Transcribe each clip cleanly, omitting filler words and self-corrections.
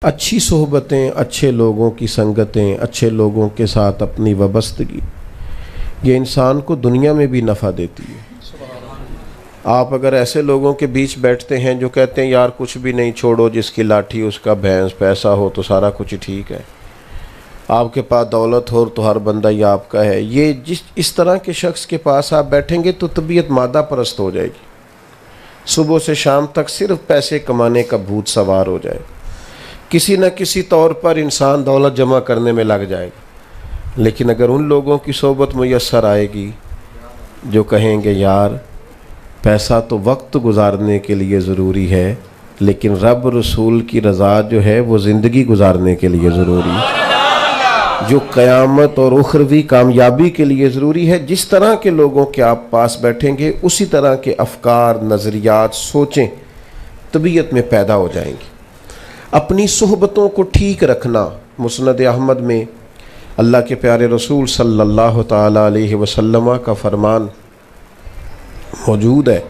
اچھی صحبتیں، اچھے لوگوں کی سنگتیں، اچھے لوگوں کے ساتھ اپنی وابستگی، یہ انسان کو دنیا میں بھی نفع دیتی ہے۔ آپ اگر ایسے لوگوں کے بیچ بیٹھتے ہیں جو کہتے ہیں یار کچھ بھی نہیں، چھوڑو جس کی لاٹھی اس کا بھینس، پیسہ ہو تو سارا کچھ ٹھیک ہے، آپ کے پاس دولت ہو تو ہر بندہ یہ آپ کا ہے، یہ اس طرح کے شخص کے پاس آپ بیٹھیں گے تو طبیعت مادہ پرست ہو جائے گی، صبح سے شام تک صرف پیسے کمانے کا بھوت سوار ہو جائے گا، کسی نہ کسی طور پر انسان دولت جمع کرنے میں لگ جائے گا۔ لیکن اگر ان لوگوں کی صحبت میسر آئے گی جو کہیں گے یار پیسہ تو وقت گزارنے کے لیے ضروری ہے، لیکن رب رسول کی رضا جو ہے وہ زندگی گزارنے کے لیے ضروری ہے، جو قیامت اور اخروی کامیابی کے لیے ضروری ہے، جس طرح کے لوگوں کے آپ پاس بیٹھیں گے اسی طرح کے افکار، نظریات، سوچیں طبیعت میں پیدا ہو جائیں گی۔ اپنی صحبتوں کو ٹھیک رکھنا، مسند احمد میں اللہ کے پیارے رسول صلی اللہ تعالیٰ علیہ وسلم کا فرمان موجود ہے۔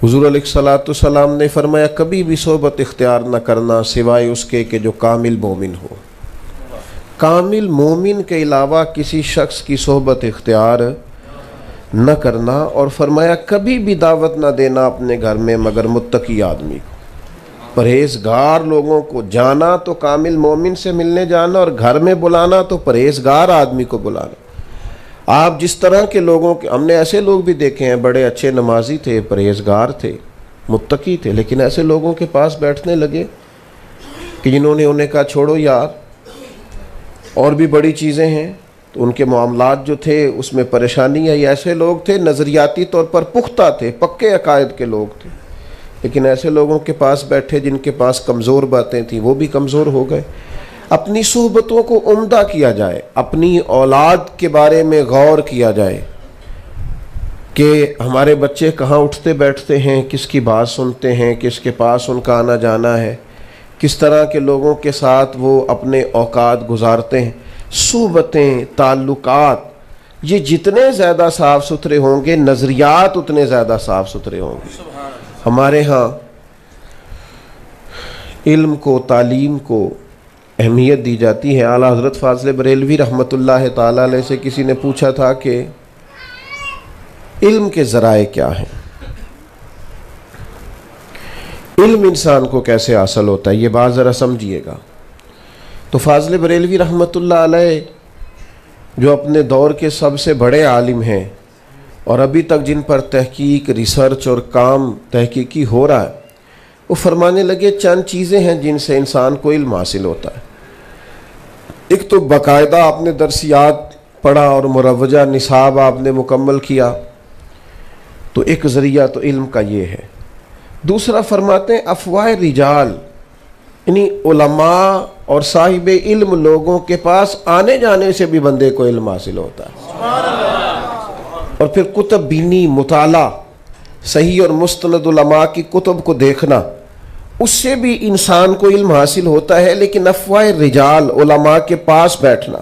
حضور علیہ الصلوۃ والسلام نے فرمایا کبھی بھی صحبت اختیار نہ کرنا سوائے اس کے کہ جو کامل مومن ہو۔ کامل مومن کے علاوہ کسی شخص کی صحبت اختیار نہ کرنا، اور فرمایا کبھی بھی دعوت نہ دینا اپنے گھر میں مگر متقی آدمی کو، پرہیزگار لوگوں کو، جانا تو کامل مومن سے ملنے جانا، اور گھر میں بلانا تو پرہیزگار آدمی کو بلانا۔ آپ جس طرح کے لوگوں کے، ہم نے ایسے لوگ بھی دیکھے ہیں بڑے اچھے نمازی تھے، پرہیزگار تھے، متقی تھے، لیکن ایسے لوگوں کے پاس بیٹھنے لگے کہ جنہوں نے انہیں کہا چھوڑو یار اور بھی بڑی چیزیں ہیں، تو ان کے معاملات جو تھے اس میں پریشانی ہے۔ یہ ایسے لوگ تھے نظریاتی طور پر پختہ تھے، پکے عقائد کے لوگ تھے، لیکن ایسے لوگوں کے پاس بیٹھے جن کے پاس کمزور باتیں تھیں وہ بھی کمزور ہو گئے۔ اپنی صحبتوں کو عمدہ کیا جائے، اپنی اولاد کے بارے میں غور کیا جائے کہ ہمارے بچے کہاں اٹھتے بیٹھتے ہیں، کس کی بات سنتے ہیں، کس کے پاس ان کا آنا جانا ہے، کس طرح کے لوگوں کے ساتھ وہ اپنے اوقات گزارتے ہیں۔ صحبتیں، تعلقات یہ جتنے زیادہ صاف ستھرے ہوں گے نظریات اتنے زیادہ صاف ستھرے ہوں گے۔ ہمارے ہاں علم کو، تعلیم کو اہمیت دی جاتی ہے۔ اعلیٰ حضرت فاضل بریلوی رحمۃ اللہ تعالیٰ علیہ سے کسی نے پوچھا تھا کہ علم کے ذرائع کیا ہیں، علم انسان کو کیسے حاصل ہوتا ہے، یہ بات ذرا سمجھیے گا۔ تو فاضل بریلوی رحمۃ اللہ علیہ جو اپنے دور کے سب سے بڑے عالم ہیں اور ابھی تک جن پر تحقیق، ریسرچ اور کام تحقیقی ہو رہا ہے، وہ فرمانے لگے چند چیزیں ہیں جن سے انسان کو علم حاصل ہوتا ہے۔ ایک تو باقاعدہ آپ نے درسیات پڑھا اور مروجہ نصاب آپ نے مکمل کیا، تو ایک ذریعہ تو علم کا یہ ہے۔ دوسرا فرماتے ہیں افواہ رجال، یعنی علماء اور صاحب علم لوگوں کے پاس آنے جانے سے بھی بندے کو علم حاصل ہوتا ہے۔ اور پھر کتب بینی، مطالعہ، صحیح اور مستند علماء کی کتب کو دیکھنا، اس سے بھی انسان کو علم حاصل ہوتا ہے۔ لیکن افواہ رجال، علماء کے پاس بیٹھنا،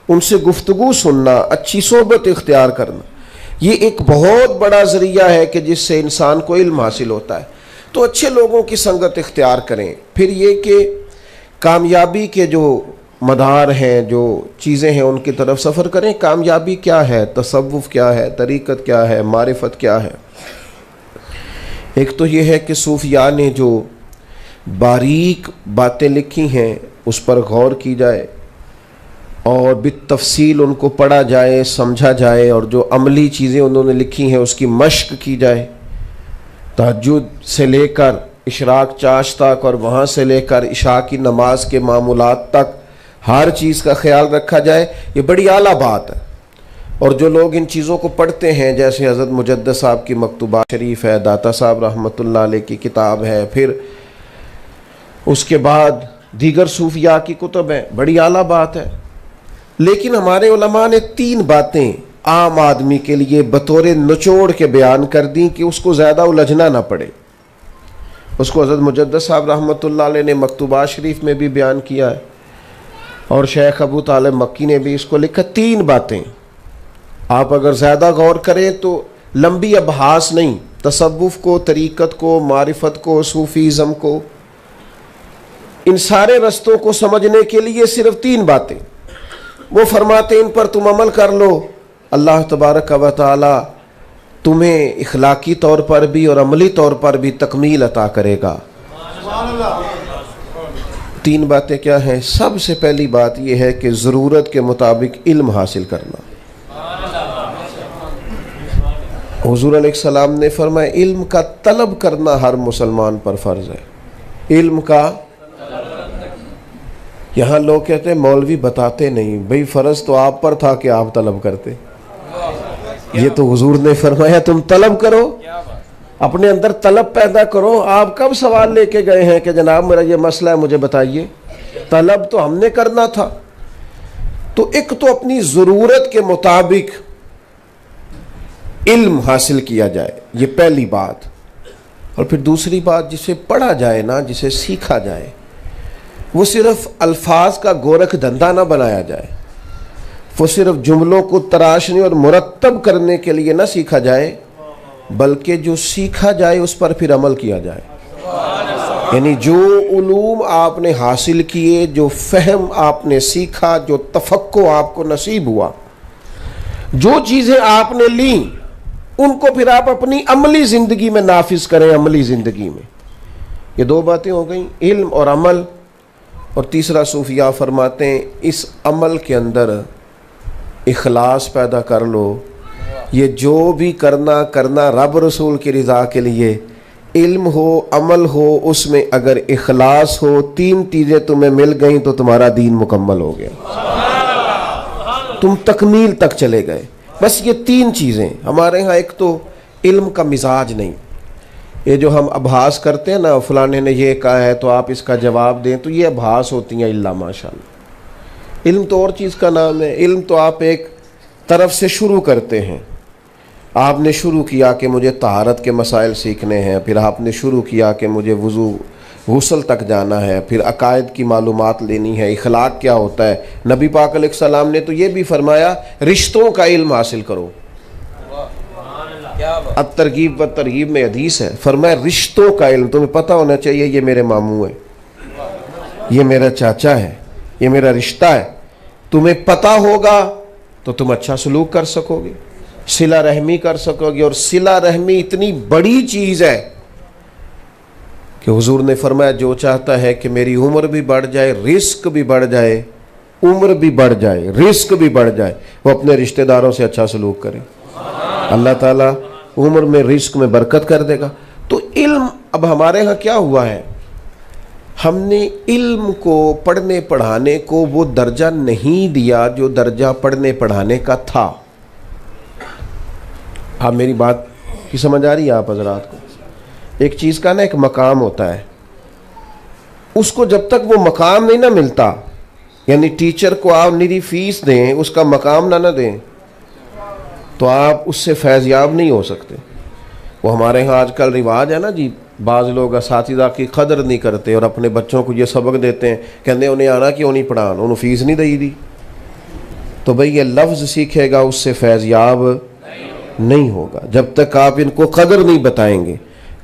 ان سے گفتگو سننا، اچھی صحبت اختیار کرنا، یہ ایک بہت بڑا ذریعہ ہے کہ جس سے انسان کو علم حاصل ہوتا ہے۔ تو اچھے لوگوں کی سنگت اختیار کریں۔ پھر یہ کہ کامیابی کے جو مدار ہیں، جو چیزیں ہیں، ان کی طرف سفر کریں۔ کامیابی کیا ہے، تصوف کیا ہے، طریقت کیا ہے، معرفت کیا ہے۔ ایک تو یہ ہے کہ صوفیاء نے جو باریک باتیں لکھی ہیں اس پر غور کی جائے اور بالتفصیل ان کو پڑھا جائے، سمجھا جائے، اور جو عملی چیزیں انہوں نے لکھی ہیں اس کی مشق کی جائے، تہجد سے لے کر اشراق چاش تک اور وہاں سے لے کر عشاء کی نماز کے معمولات تک ہر چیز کا خیال رکھا جائے۔ یہ بڑی اعلیٰ بات ہے۔ اور جو لوگ ان چیزوں کو پڑھتے ہیں، جیسے حضرت مجدد صاحب کی مکتوبات شریف ہے، داتا صاحب رحمۃ اللہ علیہ کی کتاب ہے، پھر اس کے بعد دیگر صوفیاء کی کتب ہیں، بڑی اعلیٰ بات ہے۔ لیکن ہمارے علماء نے 3 باتیں عام آدمی کے لیے بطور نچوڑ کے بیان کر دیں کہ اس کو زیادہ الجھنا نہ پڑے۔ اس کو حضرت مجدد صاحب رحمۃ اللہ علیہ نے مکتوبات شریف میں بھی بیان کیا ہے، اور شیخ ابو طالب مکی نے بھی اس کو لکھا۔ 3 باتیں آپ اگر زیادہ غور کریں تو لمبی ابحاث نہیں، تصوف کو، طریقت کو، معرفت کو، صوفیزم کو، ان سارے رستوں کو سمجھنے کے لیے صرف 3 باتیں، وہ فرماتے ان پر تم عمل کر لو، اللہ تبارک و تعالی تمہیں اخلاقی طور پر بھی اور عملی طور پر بھی تکمیل عطا کرے گا۔ 3 باتیں کیا ہیں؟ سب سے پہلی بات یہ ہے کہ ضرورت کے مطابق علم حاصل کرنا۔ حضور علیہ السلام نے فرمایا علم کا طلب کرنا ہر مسلمان پر فرض ہے۔ علم کا، یہاں لوگ کہتے ہیں مولوی بتاتے نہیں، بھئی فرض تو آپ پر تھا کہ آپ طلب کرتے، یہ تو حضور نے فرمایا تم طلب کرو، اپنے اندر طلب پیدا کرو۔ آپ کب سوال لے کے گئے ہیں کہ جناب میرا یہ مسئلہ ہے مجھے بتائیے؟ طلب تو ہم نے کرنا تھا۔ تو ایک تو اپنی ضرورت کے مطابق علم حاصل کیا جائے، یہ پہلی بات۔ اور پھر دوسری بات، جسے پڑھا جائے نا، جسے سیکھا جائے، وہ صرف الفاظ کا گورکھ دھندا نہ بنایا جائے، وہ صرف جملوں کو تراشنے اور مرتب کرنے کے لیے نہ سیکھا جائے، بلکہ جو سیکھا جائے اس پر پھر عمل کیا جائے۔ یعنی جو علوم آپ نے حاصل کیے، جو فہم آپ نے سیکھا، جو تفقہ آپ کو نصیب ہوا، جو چیزیں آپ نے لیں، ان کو پھر آپ اپنی عملی زندگی میں نافذ کریں۔ عملی زندگی میں یہ 2 باتیں ہو گئیں، علم اور عمل۔ اور تیسرا صوفیاء فرماتے ہیں اس عمل کے اندر اخلاص پیدا کر لو، یہ جو بھی کرنا رب رسول کی رضا کے لیے، علم ہو عمل ہو، اس میں اگر اخلاص ہو، 3 چیزیں تمہیں مل گئیں تو تمہارا دین مکمل ہو گیا، تم تکمیل تک چلے گئے۔ بس یہ 3 چیزیں ہمارے ہاں، ایک تو علم کا مزاج نہیں، یہ جو ہم ابحاث کرتے ہیں نا، فلانے نے یہ کہا ہے تو آپ اس کا جواب دیں، تو یہ ابحاث ہوتی ہیں الا ماشاءاللہ۔ علم تو اور چیز کا نام ہے۔ علم تو آپ ایک طرف سے شروع کرتے ہیں، آپ نے شروع کیا کہ مجھے طہارت کے مسائل سیکھنے ہیں، پھر آپ نے شروع کیا کہ مجھے وضو غسل تک جانا ہے، پھر عقائد کی معلومات لینی ہے، اخلاق کیا ہوتا ہے۔ نبی پاک علیہ السلام نے تو یہ بھی فرمایا رشتوں کا علم حاصل کرو۔ الترغیب و ترہیب میں حدیث ہے، فرمایا رشتوں کا علم تمہیں پتہ ہونا چاہیے، یہ میرے ماموں ہے، یہ میرا چاچا ہے، یہ میرا رشتہ ہے۔ تمہیں پتہ ہوگا تو تم اچھا سلوک کر سکو گے، صلہ رحمی کر سکو گے۔ اور صلہ رحمی اتنی بڑی چیز ہے کہ حضور نے فرمایا جو چاہتا ہے کہ میری عمر بھی بڑھ جائے، رزق بھی بڑھ جائے، عمر بھی بڑھ جائے، رزق بھی بڑھ جائے، وہ اپنے رشتہ داروں سے اچھا سلوک کرے، اللہ تعالیٰ عمر میں رزق میں برکت کر دے گا۔ تو علم، اب ہمارے ہاں کیا ہوا ہے، ہم نے علم کو، پڑھنے پڑھانے کو وہ درجہ نہیں دیا جو درجہ پڑھنے پڑھانے کا تھا۔ آپ میری بات کی سمجھ آ رہی ہے آپ حضرات کو؟ ایک چیز کا نا ایک مقام ہوتا ہے، اس کو جب تک وہ مقام نہیں نہ ملتا، یعنی ٹیچر کو آپ نری فیس دیں، اس کا مقام نہ دیں، تو آپ اس سے فیض یاب نہیں ہو سکتے۔ وہ ہمارے ہاں آج کل رواج ہے نا جی، بعض لوگ اساتذہ کی قدر نہیں کرتے اور اپنے بچوں کو یہ سبق دیتے ہیں، کہتے ہیں انہیں آنا کیوں نہیں پڑھان، انہوں فیس نہیں دی۔ تو بھئی یہ لفظ سیکھے گا اس سے فیض یاب نہیں ہوگا جب تک آپ ان کو قدر نہیں بتائیں گے۔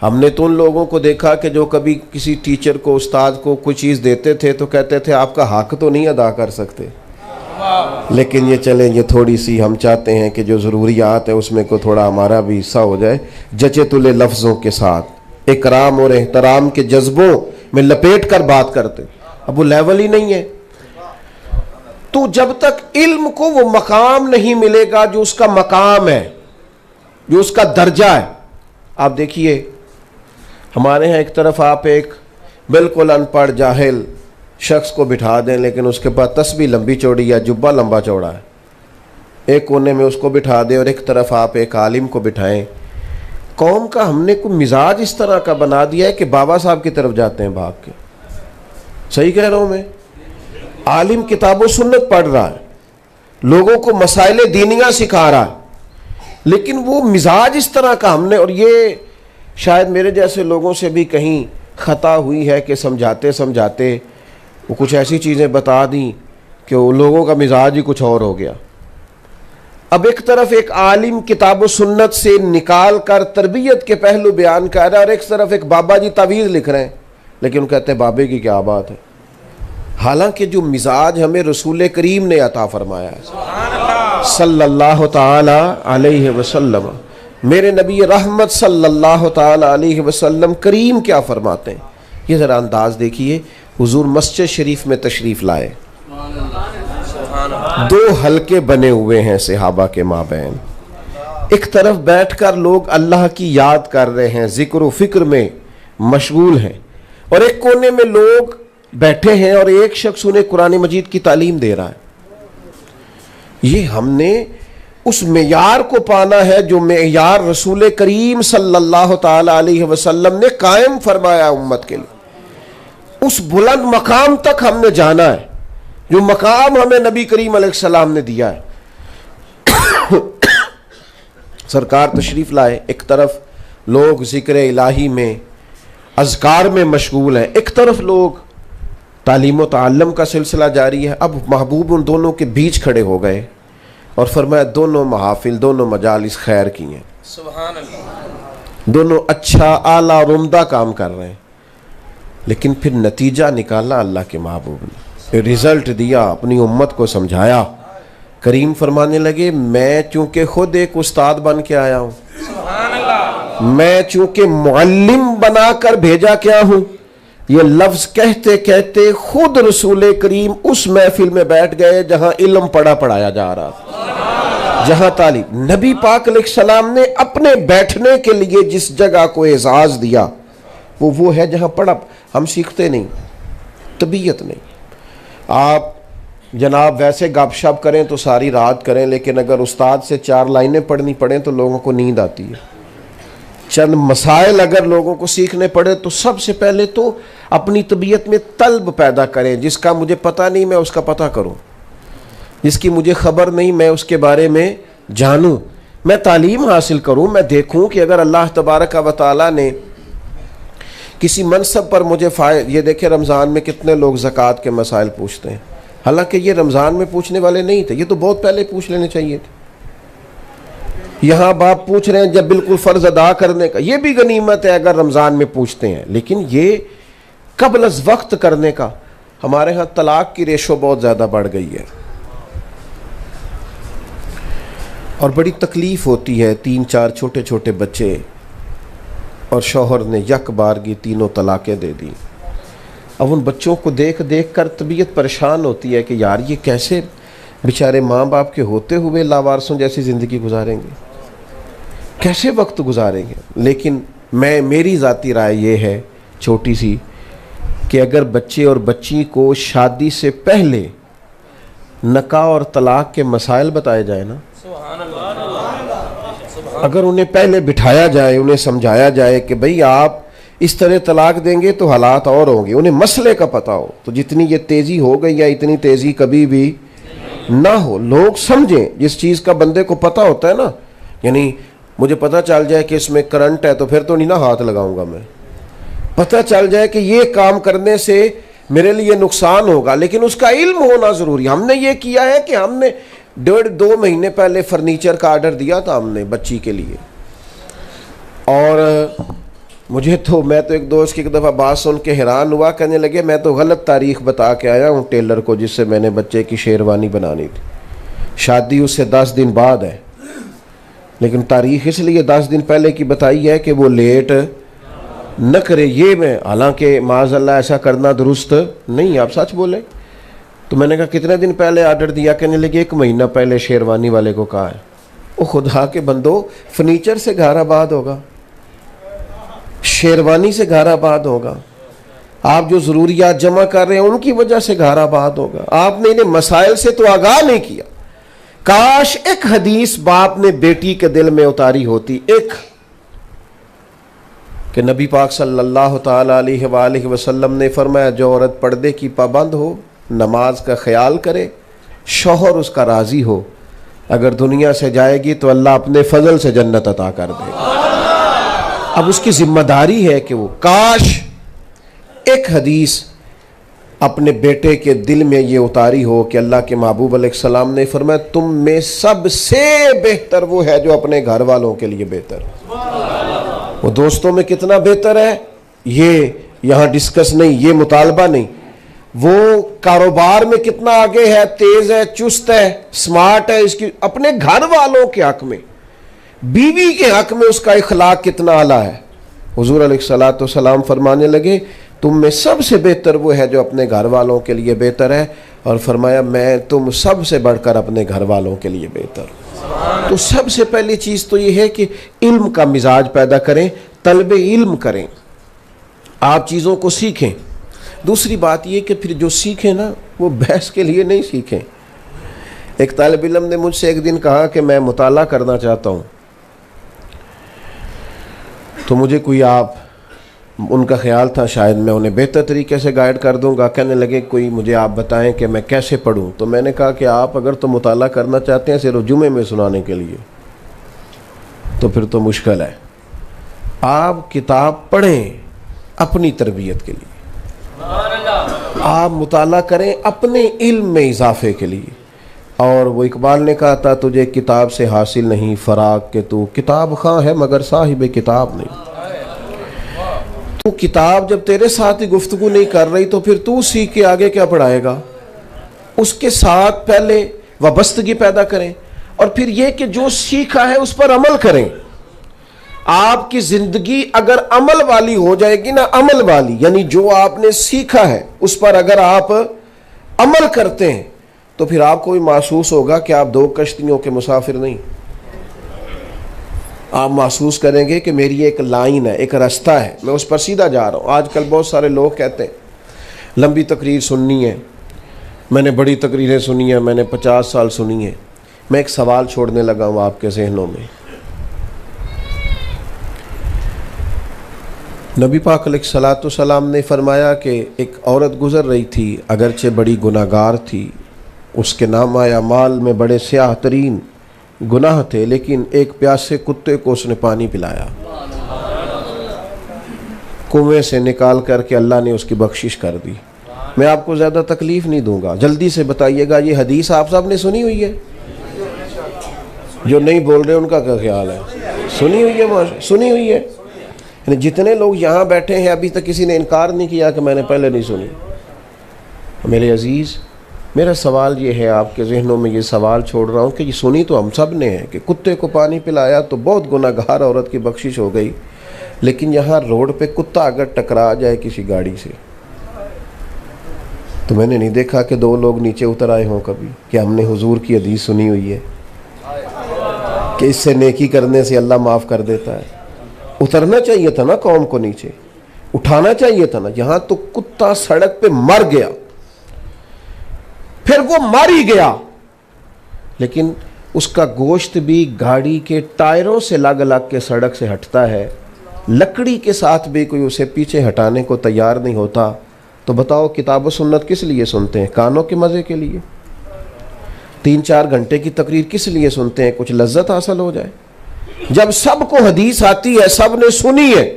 ہم نے تو ان لوگوں کو دیکھا کہ جو کبھی کسی ٹیچر کو، استاد کو کوئی چیز دیتے تھے تو کہتے تھے آپ کا حق تو نہیں ادا کر سکتے، لیکن یہ چلیں یہ تھوڑی سی ہم چاہتے ہیں کہ جو ضروریات ہے اس میں کو تھوڑا ہمارا بھی حصہ ہو جائے، جچے تلے لفظوں کے ساتھ اکرام اور احترام کے جذبوں میں لپیٹ کر بات کرتے۔ اب وہ لیول ہی نہیں ہے۔ تو جب تک علم کو وہ مقام نہیں ملے گا جو اس کا مقام ہے، جو اس کا درجہ ہے۔ آپ دیکھیے ہمارے ہاں ایک طرف آپ ایک بالکل ان پڑھ جاہل شخص کو بٹھا دیں، لیکن اس کے پاس تسبیح لمبی چوڑی یا جبہ لمبا چوڑا ہے، ایک کونے میں اس کو بٹھا دیں، اور ایک طرف آپ ایک عالم کو بٹھائیں۔ قوم کا ہم نے کوئی مزاج اس طرح کا بنا دیا ہے کہ بابا صاحب کی طرف جاتے ہیں بھاگ کے۔ صحیح کہہ رہا ہوں میں؟ عالم کتاب و سنت پڑھ رہا ہے، لوگوں کو مسائل دینیاں سکھا رہا ہے، لیکن وہ مزاج اس طرح کا ہم نے، اور یہ شاید میرے جیسے لوگوں سے بھی کہیں خطا ہوئی ہے کہ سمجھاتے سمجھاتے وہ کچھ ایسی چیزیں بتا دیں کہ وہ لوگوں کا مزاج ہی کچھ اور ہو گیا۔ اب ایک طرف ایک عالم کتاب و سنت سے نکال کر تربیت کے پہلو بیان کر رہا ہے، اور ایک طرف ایک بابا جی تعویذ لکھ رہے ہیں، لیکن وہ کہتے ہیں بابے کی کیا بات ہے، حالانکہ جو مزاج ہمیں رسول کریم نے عطا فرمایا ہے صلی اللہ تعالی علیہ وسلم، میرے نبی رحمت صلی اللہ تعالی علیہ وسلم کریم کیا فرماتے ہیں، یہ ذرا انداز دیکھیے۔ حضور مسجد شریف میں تشریف لائے، دو حلقے بنے ہوئے ہیں صحابہ کے مابین، ایک طرف بیٹھ کر لوگ اللہ کی یاد کر رہے ہیں، ذکر و فکر میں مشغول ہیں، اور ایک کونے میں لوگ بیٹھے ہیں اور ایک شخص انہیں قرآن مجید کی تعلیم دے رہا ہے۔ یہ ہم نے اس معیار کو پانا ہے جو معیار رسول کریم صلی اللہ تعالی علیہ وسلم نے قائم فرمایا امت کے لیے۔ اس بلند مقام تک ہم نے جانا ہے جو مقام ہمیں نبی کریم علیہ السلام نے دیا ہے۔ سرکار تشریف لائے، ایک طرف لوگ ذکر الہی میں اذکار میں مشغول ہیں، ایک طرف لوگ تعلیم و تعلم کا سلسلہ جاری ہے۔ اب محبوب ان دونوں کے بیچ کھڑے ہو گئے اور فرمایا دونوں محافل، دونوں مجالس خیر کی ہیں، سبحان اللہ، دونوں اچھا اعلیٰ اور عمدہ کام کر رہے ہیں، لیکن پھر نتیجہ نکالا اللہ کے محبوب نے، رزلٹ دیا، اپنی امت کو سمجھایا۔ کریم فرمانے لگے میں چونکہ خود ایک استاد بن کے آیا ہوں، سبحان اللہ، میں چونکہ معلم بنا کر بھیجا کیا ہوں، یہ لفظ کہتے کہتے خود رسول کریم اس محفل میں بیٹھ گئے جہاں علم پڑھایا جا رہا تھا، جہاں تعلیم۔ نبی پاک علیہ السلام نے اپنے بیٹھنے کے لیے جس جگہ کو اعزاز دیا وہ ہے جہاں پڑھا، ہم سیکھتے نہیں، طبیعت نہیں۔ آپ جناب ویسے گپ شپ کریں تو ساری رات کریں، لیکن اگر استاد سے 4 لائنیں پڑھنی پڑیں تو لوگوں کو نیند آتی ہے۔ چند مسائل اگر لوگوں کو سیکھنے پڑے تو سب سے پہلے تو اپنی طبیعت میں طلب پیدا کریں، جس کا مجھے پتہ نہیں میں اس کا پتہ کروں، جس کی مجھے خبر نہیں میں اس کے بارے میں جانوں، میں تعلیم حاصل کروں، میں دیکھوں کہ اگر اللہ تبارک و تعالیٰ نے کسی منصب پر مجھے یہ دیکھیں رمضان میں کتنے لوگ زکوٰۃ کے مسائل پوچھتے ہیں، حالانکہ یہ رمضان میں پوچھنے والے نہیں تھے، یہ تو بہت پہلے پوچھ لینے چاہیے تھے۔ یہاں باپ پوچھ رہے ہیں جب بالکل فرض ادا کرنے کا، یہ بھی غنیمت ہے اگر رمضان میں پوچھتے ہیں، لیکن یہ قبل از وقت کرنے کا۔ ہمارے ہاں طلاق کی ریشو بہت زیادہ بڑھ گئی ہے اور بڑی تکلیف ہوتی ہے، 3-4 چھوٹے چھوٹے بچے اور شوہر نے یک بارگی 3 طلاقیں دے دی۔ اب ان بچوں کو دیکھ دیکھ کر طبیعت پریشان ہوتی ہے کہ یار یہ کیسے بیچارے ماں باپ کے ہوتے ہوئے لاوارثوں جیسی زندگی گزاریں گے، کیسے وقت گزاریں گے۔ لیکن میری ذاتی رائے یہ ہے چھوٹی سی کہ اگر بچے اور بچی کو شادی سے پہلے نکاح اور طلاق کے مسائل بتائے جائیں نا، سبحان اللہ، اگر انہیں پہلے بٹھایا جائے، انہیں سمجھایا جائے کہ بھئی آپ اس طرح طلاق دیں گے تو حالات اور ہوں گے، انہیں مسئلے کا پتہ ہو، تو جتنی یہ تیزی ہو گئی یا اتنی تیزی کبھی بھی نہ ہو۔ لوگ سمجھیں جس چیز کا بندے کو پتہ ہوتا ہے نا، یعنی مجھے پتہ چل جائے کہ اس میں کرنٹ ہے تو پھر تو نہیں نا ہاتھ لگاؤں گا میں، پتہ چل جائے کہ یہ کام کرنے سے میرے لیے نقصان ہوگا، لیکن اس کا علم ہونا ضروری۔ ہم نے یہ کیا ہے کہ ہم نے 1.5-2 مہینے پہلے فرنیچر کا آرڈر دیا تھا ہم نے بچی کے لیے، اور میں تو ایک دوست کی ایک دفعہ بات سن کے حیران ہوا، کہنے لگے میں تو غلط تاریخ بتا کے آیا ہوں ٹیلر کو جس سے میں نے بچے کی شیروانی بنانی تھی، شادی اس سے 10 دن بعد ہے، لیکن تاریخ اس لیے 10 دن پہلے کی بتائی ہے کہ وہ لیٹ نہ کرے۔ یہ میں حالانکہ معاذ اللہ ایسا کرنا درست نہیں، آپ سچ بولیں۔ تو میں نے کہا کتنے دن پہلے آرڈر دیا؟ کہنے لگے 1 مہینہ پہلے شیروانی والے کو کہا ہے۔ او خدا کے بندو، فرنیچر سے گھر آباد ہوگا، شیروانی سے گھر آباد ہوگا، آپ جو ضروریات جمع کر رہے ہیں ان کی وجہ سے گھر آباد ہوگا۔ آپ نے انہیں مسائل سے تو آگاہ نہیں کیا۔ کاش ایک حدیث باپ نے بیٹی کے دل میں اتاری ہوتی، ایک کہ نبی پاک صلی اللہ تعالی علیہ وآلہ وسلم نے فرمایا جو عورت پردے کی پابند ہو، نماز کا خیال کرے، شوہر اس کا راضی ہو، اگر دنیا سے جائے گی تو اللہ اپنے فضل سے جنت عطا کر دے گا۔ اب اس کی ذمہ داری ہے کہ وہ کاش ایک حدیث اپنے بیٹے کے دل میں یہ اتاری ہو کہ اللہ کے محبوب علیہ السلام نے فرمایا تم میں سب سے بہتر وہ ہے جو اپنے گھر والوں کے لیے بہتر، وہ دوستوں میں کتنا بہتر ہے یہ یہاں ڈسکس نہیں، یہ مطالبہ نہیں، وہ کاروبار میں کتنا آگے ہے، تیز ہے، چست ہے، سمارٹ ہے، اس کی اپنے گھر والوں کے حق میں، بیوی کے حق میں اس کا اخلاق کتنا اعلیٰ ہے۔ حضور علیہ الصلوۃ والسلام فرمانے لگے تم میں سب سے بہتر وہ ہے جو اپنے گھر والوں کے لیے بہتر ہے، اور فرمایا میں تم سب سے بڑھ کر اپنے گھر والوں کے لیے بہتر ہوں۔ تو سب سے پہلی چیز تو یہ ہے کہ علم کا مزاج پیدا کریں، طلب علم کریں، آپ چیزوں کو سیکھیں۔ دوسری بات یہ کہ پھر جو سیکھیں نا وہ بحث کے لیے نہیں سیکھیں۔ ایک طالب علم نے مجھ سے ایک دن کہا کہ میں مطالعہ کرنا چاہتا ہوں، تو مجھے کوئی آپ، ان کا خیال تھا شاید میں انہیں بہتر طریقے سے گائیڈ کر دوں گا، کہنے لگے کوئی مجھے آپ بتائیں کہ میں کیسے پڑھوں۔ تو میں نے کہا کہ آپ اگر تو مطالعہ کرنا چاہتے ہیں صرف جمعے میں سنانے کے لیے تو پھر تو مشکل ہے، آپ کتاب پڑھیں اپنی تربیت کے لیے، آپ مطالعہ کریں اپنے علم میں اضافے کے لیے۔ اور وہ اقبال نے کہا تھا تجھے کتاب سے حاصل نہیں فراغ کہ تو کتاب خواں ہے مگر صاحب کتاب نہیں۔ تو کتاب جب تیرے ساتھ ہی گفتگو نہیں کر رہی تو پھر تو سیکھ کے آگے کیا پڑھائے گا؟ اس کے ساتھ پہلے وابستگی پیدا کریں، اور پھر یہ کہ جو سیکھا ہے اس پر عمل کریں۔ آپ کی زندگی اگر عمل والی ہو جائے گی نا، عمل والی یعنی جو آپ نے سیکھا ہے اس پر اگر آپ عمل کرتے ہیں تو پھر آپ کو بھی محسوس ہوگا کہ آپ دو کشتیوں کے مسافر نہیں، آپ محسوس کریں گے کہ میری ایک لائن ہے، ایک راستہ ہے، میں اس پر سیدھا جا رہا ہوں۔ آج کل بہت سارے لوگ کہتے ہیں لمبی تقریر سننی ہے، میں نے بڑی تقریریں سنی ہیں، میں نے 50 سال سنی ہیں۔ میں ایک سوال چھوڑنے لگا ہوں آپ کے ذہنوں میں۔ نبی پاک علیہ الصلوۃ والسلام نے فرمایا کہ ایک عورت گزر رہی تھی، اگرچہ بڑی گناہگار تھی، اس کے نامہ اعمال میں بڑے سیاہ ترین گناہ تھے، لیکن ایک پیاسے کتے کو اس نے پانی پلایا، کنویں سے نکال کر کے اللہ نے اس کی بخشش کر دی۔ میں آپ کو زیادہ تکلیف نہیں دوں گا، جلدی سے بتائیے گا یہ حدیث آپ سب نے سنی ہوئی ہے؟ جو نہیں بول رہے ان کا کیا خیال ہے؟ سنی ہوئی ہے، سنی ہوئی ہے۔ یعنی جتنے لوگ یہاں بیٹھے ہیں ابھی تک کسی نے انکار نہیں کیا کہ میں نے پہلے نہیں سنی۔ میرے عزیز، میرا سوال یہ ہے، آپ کے ذہنوں میں یہ سوال چھوڑ رہا ہوں کہ یہ سنی تو ہم سب نے ہے کہ کتے کو پانی پلایا تو بہت گناہگار عورت کی بخشش ہو گئی، لیکن یہاں روڈ پہ کتا اگر ٹکرا جائے کسی گاڑی سے تو میں نے نہیں دیکھا کہ 2 لوگ نیچے اتر آئے ہوں کبھی کہ ہم نے حضور کی حدیث سنی ہوئی ہے کہ اس سے نیکی کرنے سے اللہ معاف کر دیتا ہے۔ اترنا چاہیے تھا نا قوم کو، نیچے اٹھانا چاہیے تھا نا۔ یہاں تو کتا سڑک پہ مر گیا، پھر وہ مر ہی گیا، لیکن اس کا گوشت بھی گاڑی کے ٹائروں سے لگ لگ کے سڑک سے ہٹتا ہے، لکڑی کے ساتھ بھی کوئی اسے پیچھے ہٹانے کو تیار نہیں ہوتا۔ تو بتاؤ کتاب و سنت کس لیے سنتے ہیں؟ کانوں کے مزے کے لیے؟ 3-4 گھنٹے کی تقریر کس لیے سنتے ہیں؟ کچھ لذت حاصل ہو جائے؟ جب سب کو حدیث آتی ہے، سب نے سنی ہے،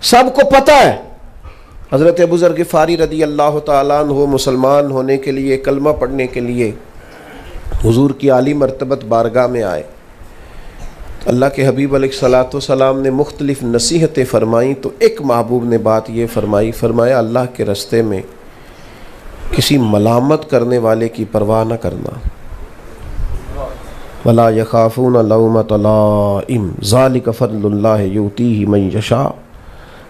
سب کو پتہ ہے۔ حضرت ابو ذر غفاری رضی اللہ تعالیٰ عنہ مسلمان ہونے کے لیے، کلمہ پڑھنے کے لیے حضور کی عالی مرتبت بارگاہ میں آئے۔ اللہ کے حبیب علیہ الصلوۃ والسلام نے مختلف نصیحتیں فرمائیں، تو ایک محبوب نے بات یہ فرمایا اللہ کے رستے میں کسی ملامت کرنے والے کی پرواہ نہ کرنا۔ وَلَا يَخَافُونَ لَوْمَةَ لَائِمٍ ذَلِكَ فَضْلُ اللَّهِ يُؤْتِيهِ مَن يَشَاءُ۔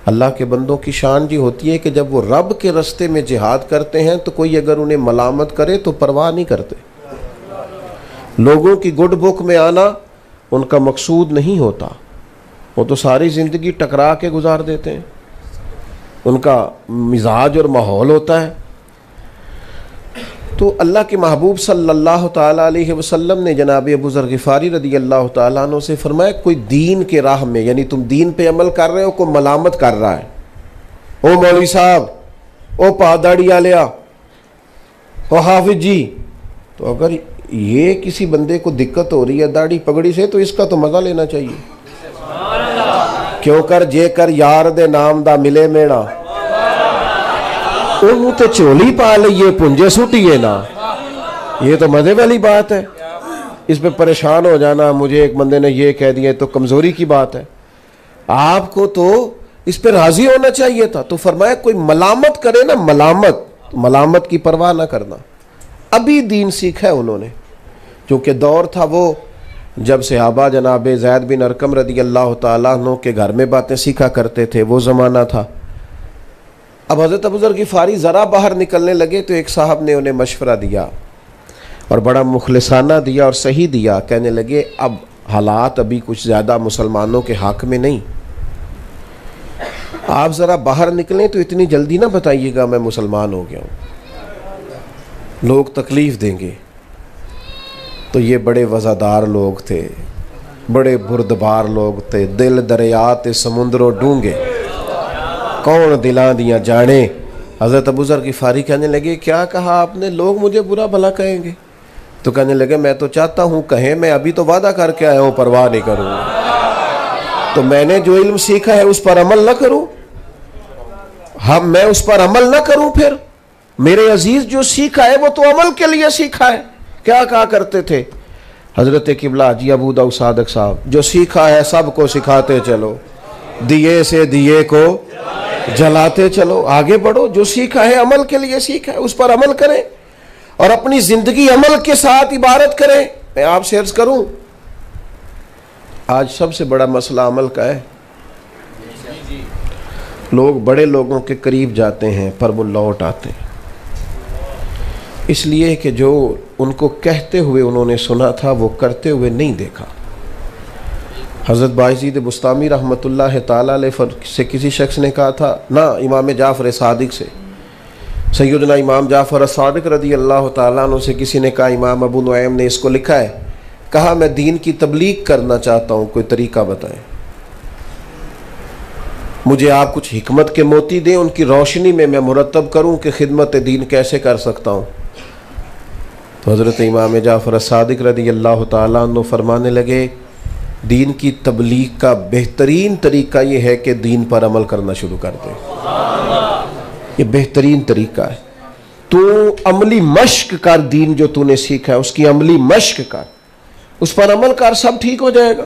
اللہ کے بندوں کی شان یہ ہوتی ہے کہ جب وہ رب کے رستے میں جہاد کرتے ہیں تو کوئی اگر انہیں ملامت کرے تو پرواہ نہیں کرتے۔ لوگوں کی گڈ بک میں آنا ان کا مقصود نہیں ہوتا، وہ تو ساری زندگی ٹکرا کے گزار دیتے ہیں، ان کا مزاج اور ماحول ہوتا ہے۔ تو اللہ کے محبوب صلی اللہ تعالیٰ علیہ وسلم نے جناب ابو ذر غفاری رضی اللہ تعالیٰ عنہ سے فرمایا کوئی دین کے راہ میں، یعنی تم دین پہ عمل کر رہے ہو، کوئی ملامت کر رہا ہے، او مولوی صاحب، او پاداڑی والیا، او حافظ جی، تو اگر یہ کسی بندے کو دقت ہو رہی ہے داڑھی پگڑی سے تو اس کا تو مزہ لینا چاہیے۔ کیوں کر جے کر یار دے نام دا ملے میڑا، انہوں تے چولی پا لئیے پنجے سوٹیے نا، یہ تو مزے والی بات ہے۔ اس پہ پریشان ہو جانا، مجھے ایک بندے نے یہ کہہ دیا تو کمزوری کی بات ہے۔ آپ کو تو اس پہ راضی ہونا چاہیے تھا. تو فرمایا کوئی ملامت کرے نا، ملامت کی پرواہ نہ کرنا. ابھی دین سیکھا ہے انہوں نے، چونکہ دور تھا وہ جب صحابہ جناب زید بن ارقم رضی اللہ تعالیٰ عنہ کے گھر میں باتیں سیکھا کرتے تھے، وہ زمانہ تھا. اب حضرت ابو ذر غفاری ذرا باہر نکلنے لگے تو ایک صاحب نے انہیں مشورہ دیا اور بڑا مخلصانہ دیا اور صحیح دیا. کہنے لگے اب حالات ابھی کچھ زیادہ مسلمانوں کے حق میں نہیں، آپ ذرا باہر نکلیں تو اتنی جلدی نہ بتائیے گا میں مسلمان ہو گیا ہوں، لوگ تکلیف دیں گے. تو یہ بڑے وزادار لوگ تھے، بڑے بردبار لوگ تھے. دل دریات سمندروں ڈونگے کون دلاں دیاں جانے. حضرت ابو ذر غفاری کہنے لگے کیا کہا آپ نے؟ لوگ مجھے برا بھلا کہیں گے. تو کہنے لگے میں تو چاہتا ہوں کہیں، میں ابھی تو وعدہ کر کے آیا ہوں پرواہ نہیں کروں. تو میں نے جو علم سیکھا ہے اس پر عمل نہ کروں، میں اس پر عمل نہ کروں. پھر میرے عزیز جو سیکھا ہے وہ تو عمل کے لیے سیکھا ہے. کیا کہا کرتے تھے حضرت قبلہ حاجی ابو داؤد صادق صاحب؟ جو سیکھا ہے سب کو سکھاتے چلو، دیے سے دیے کو جلاتے چلو. آگے بڑھو، جو سیکھا ہے عمل کے لیے سیکھا ہے اس پر عمل کریں اور اپنی زندگی عمل کے ساتھ عبارت کریں. میں آپ سے عرض کروں آج سب سے بڑا مسئلہ عمل کا ہے. لوگ بڑے لوگوں کے قریب جاتے ہیں پر وہ لوٹ آتے ہیں، اس لیے کہ جو ان کو کہتے ہوئے انہوں نے سنا تھا وہ کرتے ہوئے نہیں دیکھا. حضرت بایزید بسطامی رحمۃ اللہ تعالیٰ علیہ سے کسی شخص نے کہا تھا نہ، امام جعفر صادق سے، سیدنا امام جعفر صادق رضی اللہ تعالیٰ عنہ سے کسی نے کہا، امام ابو نعیم نے اس کو لکھا ہے، کہا میں دین کی تبلیغ کرنا چاہتا ہوں، کوئی طریقہ بتائیں، مجھے آپ کچھ حکمت کے موتی دیں، ان کی روشنی میں مرتب کروں کہ خدمت دین کیسے کر سکتا ہوں. تو حضرت امام جعفر صادق رضی اللہ تعالیٰ عنہ فرمانے لگے دین کی تبلیغ کا بہترین طریقہ یہ ہے کہ دین پر عمل کرنا شروع کر دے. یہ بہترین طریقہ ہے. تو عملی مشق کر، دین جو تو نے سیکھا ہے اس کی عملی مشق کر، اس پر عمل کر، سب ٹھیک ہو جائے گا.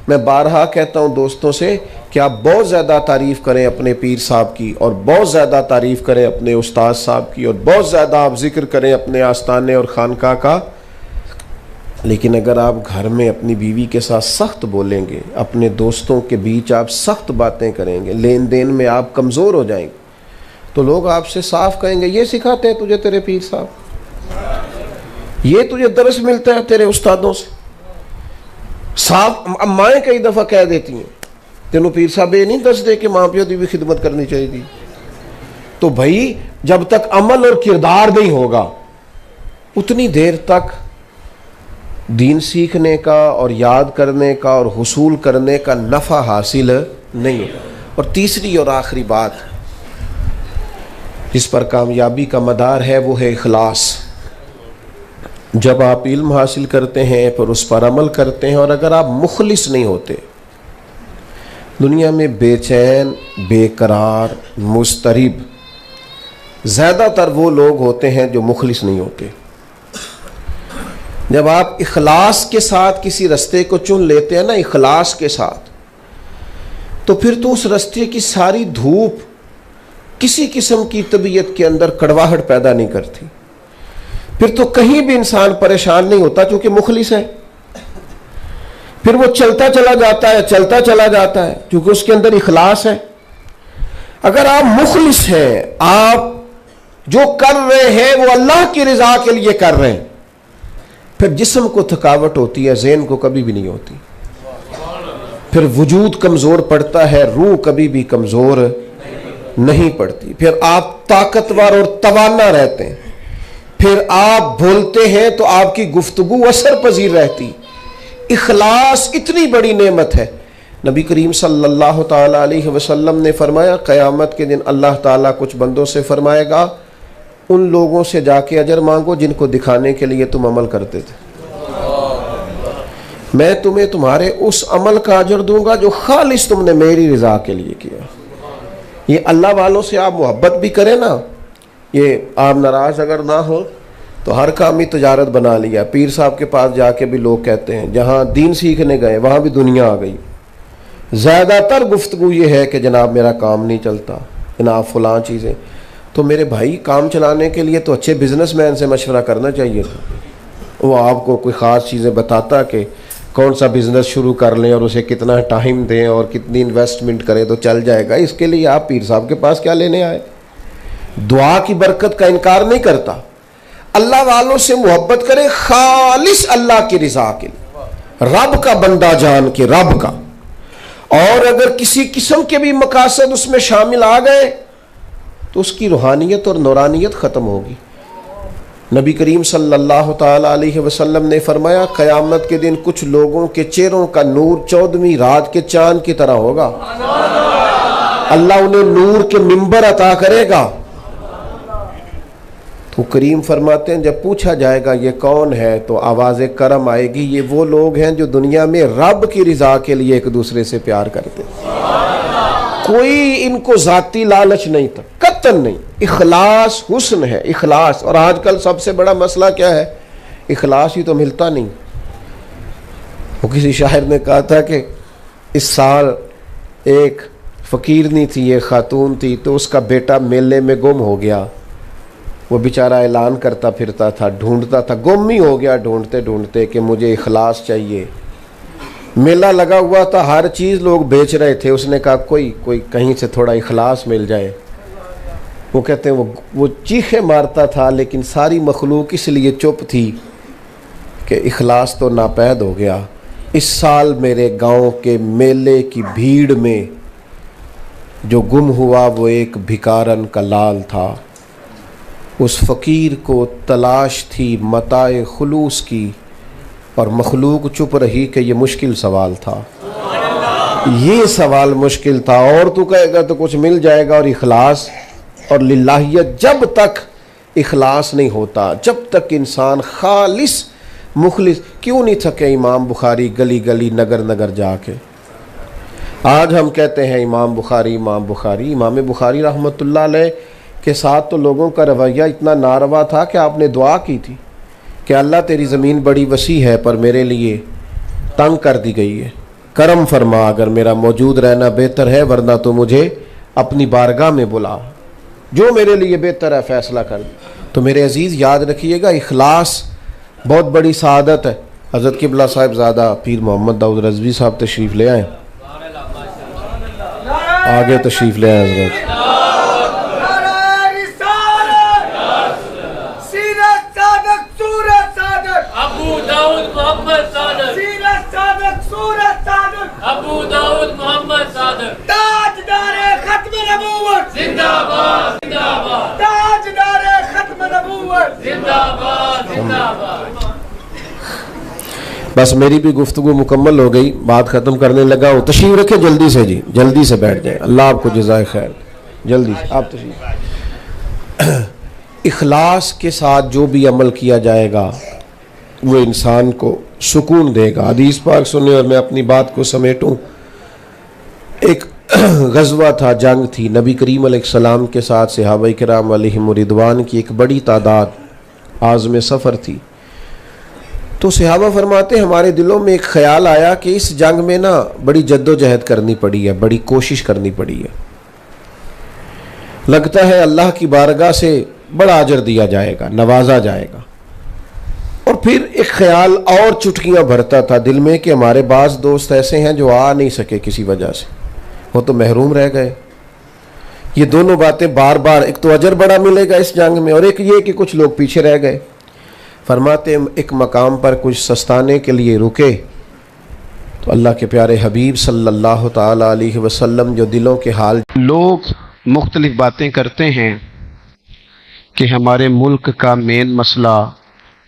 میں بارہا کہتا ہوں دوستوں سے کہ آپ بہت زیادہ تعریف کریں اپنے پیر صاحب کی، اور بہت زیادہ تعریف کریں اپنے استاد صاحب کی، اور بہت زیادہ آپ ذکر کریں اپنے آستانے اور خانقاہ کا، لیکن اگر آپ گھر میں اپنی بیوی کے ساتھ سخت بولیں گے، اپنے دوستوں کے بیچ آپ سخت باتیں کریں گے، لین دین میں آپ کمزور ہو جائیں گے، تو لوگ آپ سے صاف کہیں گے یہ سکھاتے ہیں تجھے تیرے پیر صاحب، یہ تجھے درس ملتا ہے تیرے استادوں سے. صاف مائیں کئی دفعہ کہہ دیتی ہیں تینوں پیر صاحب یہ نہیں دس دے کہ ماں پیو دی بھی خدمت کرنی چاہیے تھی. تو بھائی جب تک عمل اور کردار نہیں ہوگا اتنی دیر تک دین سیکھنے کا اور یاد کرنے کا اور حصول کرنے کا نفع حاصل نہیں ہوگا. اور تیسری اور آخری بات جس پر کامیابی کا مدار ہے وہ ہے اخلاص. جب آپ علم حاصل کرتے ہیں پھر اس پر عمل کرتے ہیں، اور اگر آپ مخلص نہیں ہوتے، دنیا میں بے چین، بے قرار، مضطرب زیادہ تر وہ لوگ ہوتے ہیں جو مخلص نہیں ہوتے. جب آپ اخلاص کے ساتھ کسی رستے کو چن لیتے ہیں نا، اخلاص کے ساتھ، تو پھر تو اس رستے کی ساری دھوپ کسی قسم کی طبیعت کے اندر کڑواہٹ پیدا نہیں کرتی. پھر تو کہیں بھی انسان پریشان نہیں ہوتا چونکہ مخلص ہے. پھر وہ چلتا چلا جاتا ہے، چلتا چلا جاتا ہے کیونکہ اس کے اندر اخلاص ہے. اگر آپ مخلص ہیں، آپ جو کر رہے ہیں وہ اللہ کی رضا کے لیے کر رہے ہیں، پھر جسم کو تھکاوٹ ہوتی ہے، ذہن کو کبھی بھی نہیں ہوتی. پھر وجود کمزور پڑتا ہے، روح کبھی بھی کمزور نہیں پڑتی. پھر آپ طاقتور اور توانا رہتے ہیں. پھر آپ بولتے ہیں تو آپ کی گفتگو اثر پذیر رہتی. اخلاص اتنی بڑی نعمت ہے. نبی کریم صلی اللہ تعالی علیہ وسلم نے فرمایا قیامت کے دن اللہ تعالیٰ کچھ بندوں سے فرمائے گا ان لوگوں سے جا کے اجر مانگو جن کو دکھانے کے لیے تم عمل کرتے تھے. میں تمہیں تمہارے اس عمل کا اجر دوں گا جو خالص تم نے میری رضا کے لیے کیا. یہ اللہ والوں سے آپ محبت بھی کریں نا، یہ آپ ناراض اگر نہ ہو تو ہر کام ہی تجارت بنا لیا. پیر صاحب کے پاس جا کے بھی لوگ کہتے ہیں جہاں دین سیکھنے گئے وہاں بھی دنیا آ گئی. زیادہ تر گفتگو یہ ہے کہ جناب میرا کام نہیں چلتا، جناب فلاں چیزیں. تو میرے بھائی کام چلانے کے لیے تو اچھے بزنس مین سے مشورہ کرنا چاہیے تھا، وہ آپ کو کوئی خاص چیزیں بتاتا کہ کون سا بزنس شروع کر لیں اور اسے کتنا ٹائم دیں اور کتنی انویسٹمنٹ کریں تو چل جائے گا. اس کے لیے آپ پیر صاحب کے پاس کیا لینے آئے؟ دعا کی برکت کا انکار نہیں کرتا. اللہ والوں سے محبت کرے خالص اللہ کی رضا کے لیے، رب کا بندہ جان کے، رب کا. اور اگر کسی قسم کے بھی مقاصد اس میں شامل آ گئے تو اس کی روحانیت اور نورانیت ختم ہوگی. نبی کریم صلی اللہ تعالی علیہ وسلم نے فرمایا قیامت کے دن کچھ لوگوں کے چہروں کا نور 14ویں رات کے چاند کی طرح ہوگا. اللہ انہیں نور کے منبر عطا کرے گا. تو کریم فرماتے ہیں جب پوچھا جائے گا یہ کون ہے تو آواز کرم آئے گی، یہ وہ لوگ ہیں جو دنیا میں رب کی رضا کے لیے ایک دوسرے سے پیار کرتے ہیں. کوئی ان کو ذاتی لالچ نہیں تھا، قطعاً نہیں. اخلاص حسن ہے، اخلاص. اور آج کل سب سے بڑا مسئلہ کیا ہے؟ اخلاص ہی تو ملتا نہیں. وہ کسی شاعر نے کہا تھا کہ اس سال ایک فقیرنی تھی، ایک خاتون تھی، تو اس کا بیٹا میلے میں گم ہو گیا. وہ بیچارہ اعلان کرتا پھرتا تھا، ڈھونڈتا تھا، گم ہی ہو گیا ڈھونڈتے ڈھونڈتے کہ مجھے اخلاص چاہیے. میلہ لگا ہوا تھا، ہر چیز لوگ بیچ رہے تھے. اس نے کہا کوئی کہیں سے تھوڑا اخلاص مل جائے. وہ کہتے ہیں وہ چیخیں مارتا تھا لیکن ساری مخلوق اس لیے چپ تھی کہ اخلاص تو ناپید ہو گیا. اس سال میرے گاؤں کے میلے کی بھیڑ میں جو گم ہوا وہ ایک بھکارن کا لال تھا. اس فقیر کو تلاش تھی متاع خلوص کی اور مخلوق چپ رہی کہ یہ مشکل سوال تھا. یہ سوال مشکل تھا. اور تو کہے گا تو کچھ مل جائے گا. اور اخلاص اور للہیت، جب تک اخلاص نہیں ہوتا، جب تک انسان خالص مخلص، کیوں نہیں تھکے امام بخاری گلی گلی نگر نگر جا کے؟ آج ہم کہتے ہیں امام بخاری امام بخاری. امام بخاری رحمۃ اللہ علیہ کے ساتھ تو لوگوں کا رویہ اتنا ناروا تھا کہ آپ نے دعا کی تھی کہ اللہ تیری زمین بڑی وسیع ہے پر میرے لیے تنگ کر دی گئی ہے، کرم فرما، اگر میرا موجود رہنا بہتر ہے ورنہ تو مجھے اپنی بارگاہ میں بلا، جو میرے لیے بہتر ہے فیصلہ کر. تو میرے عزیز یاد رکھیے گا اخلاص بہت بڑی سعادت ہے. حضرت قبلہ صاحب زادہ پیر محمد داؤد رضوی صاحب تشریف لے آئیں، آگے تشریف لے آئیں حضرت. ابو داؤد محمد صادق تاجدار ختم نبوت زندہ باد، زندہ باد، تاجدار ختم نبوت زندہ باد، زندہ باد. بس میری بھی گفتگو مکمل ہو گئی، بات ختم کرنے لگا ہوں. تشریف رکھیں جلدی سے جی، جلدی سے بیٹھ جائیں. اللہ آپ کو جزائے خیر. جلدی سے آپ تشریف. اخلاص کے ساتھ جو بھی عمل کیا جائے گا وہ انسان کو سکون دے گا. حدیث پاک سنیں اور میں اپنی بات کو سمیٹوں. ایک غزوہ تھا، جنگ تھی. نبی کریم علیہ السلام کے ساتھ صحابہ کرام علیہم رضوان کی ایک بڑی تعداد عازم سفر تھی. تو صحابہ فرماتے ہمارے دلوں میں ایک خیال آیا کہ اس جنگ میں نا بڑی جد و جہد کرنی پڑی ہے، بڑی کوشش کرنی پڑی ہے. لگتا ہے اللہ کی بارگاہ سے بڑا اجر دیا جائے گا، نوازا جائے گا. اور پھر ایک خیال اور چٹکیاں بھرتا تھا دل میں کہ ہمارے بعض دوست ایسے ہیں جو آ نہیں سکے کسی وجہ سے، وہ تو محروم رہ گئے. یہ دونوں باتیں بار بار، ایک تو اجر بڑا ملے گا اس جنگ میں اور ایک یہ کہ کچھ لوگ پیچھے رہ گئے. فرماتے ایک مقام پر کچھ سستانے کے لیے رکے تو اللہ کے پیارے حبیب صلی اللہ تعالی علیہ وسلم جو دلوں کے حال، لوگ مختلف باتیں کرتے ہیں کہ ہمارے ملک کا مین مسئلہ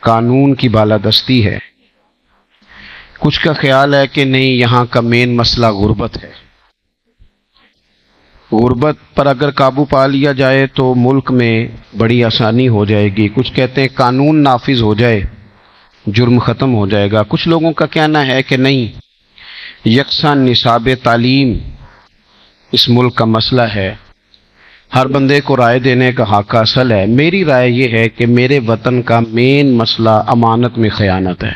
قانون کی بالادستی ہے. کچھ کا خیال ہے کہ نہیں، یہاں کا مین مسئلہ غربت ہے. غربت پر اگر قابو پا لیا جائے تو ملک میں بڑی آسانی ہو جائے گی. کچھ کہتے ہیں قانون نافذ ہو جائے جرم ختم ہو جائے گا. کچھ لوگوں کا کہنا ہے کہ نہیں، یکساں نصاب تعلیم اس ملک کا مسئلہ ہے، ہر بندے کو رائے دینے کا حق اصل ہے. میری رائے یہ ہے کہ میرے وطن کا مین مسئلہ امانت میں خیانت ہے.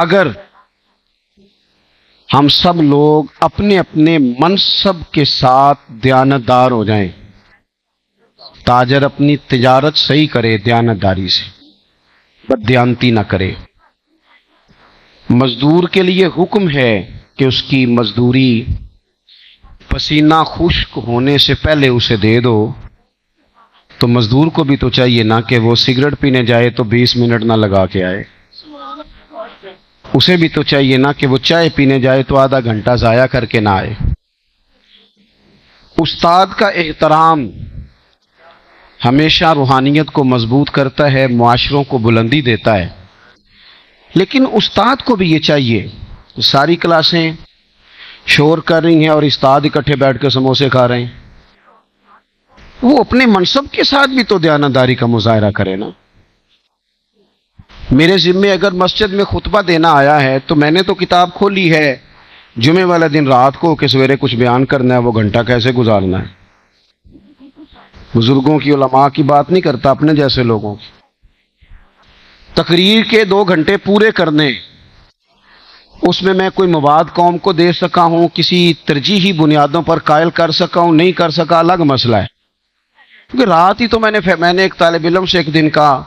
اگر ہم سب لوگ اپنے اپنے منصب کے ساتھ دیانتدار ہو جائیں. تاجر اپنی تجارت صحیح کرے دیانتداری سے، بددیانتی نہ کرے. مزدور کے لیے حکم ہے کہ اس کی مزدوری پسینہ خشک ہونے سے پہلے اسے دے دو. تو مزدور کو بھی تو چاہیے نا کہ وہ سگریٹ پینے جائے تو 20 منٹ نہ لگا کے آئے. اسے بھی تو چاہیے نا کہ وہ چائے پینے جائے تو آدھا گھنٹہ ضائع کر کے نہ آئے. استاد کا احترام ہمیشہ روحانیت کو مضبوط کرتا ہے، معاشروں کو بلندی دیتا ہے. لیکن استاد کو بھی یہ چاہیے، ساری کلاسیں شور کر رہی ہیں اور استاد اکٹھے بیٹھ کے سموسے کھا رہے ہیں، وہ اپنے منصب کے ساتھ بھی تو دیانتداری کا مظاہرہ کرے نا. میرے ذمے اگر مسجد میں خطبہ دینا آیا ہے تو میں نے تو کتاب کھولی ہے جمعے والا دن رات کو کہ سویرے کچھ بیان کرنا ہے، وہ گھنٹہ کیسے گزارنا ہے. بزرگوں کی، علماء کی بات نہیں کرتا، اپنے جیسے لوگوں کی. تقریر کے 2 گھنٹے پورے کرنے، اس میں میں کوئی مواد قوم کو دے سکا ہوں، کسی ترجیحی بنیادوں پر قائل کر سکا ہوں، نہیں کر سکا، الگ مسئلہ ہے. کیونکہ رات ہی تو میں نے ایک طالب علم سے ایک دن کہا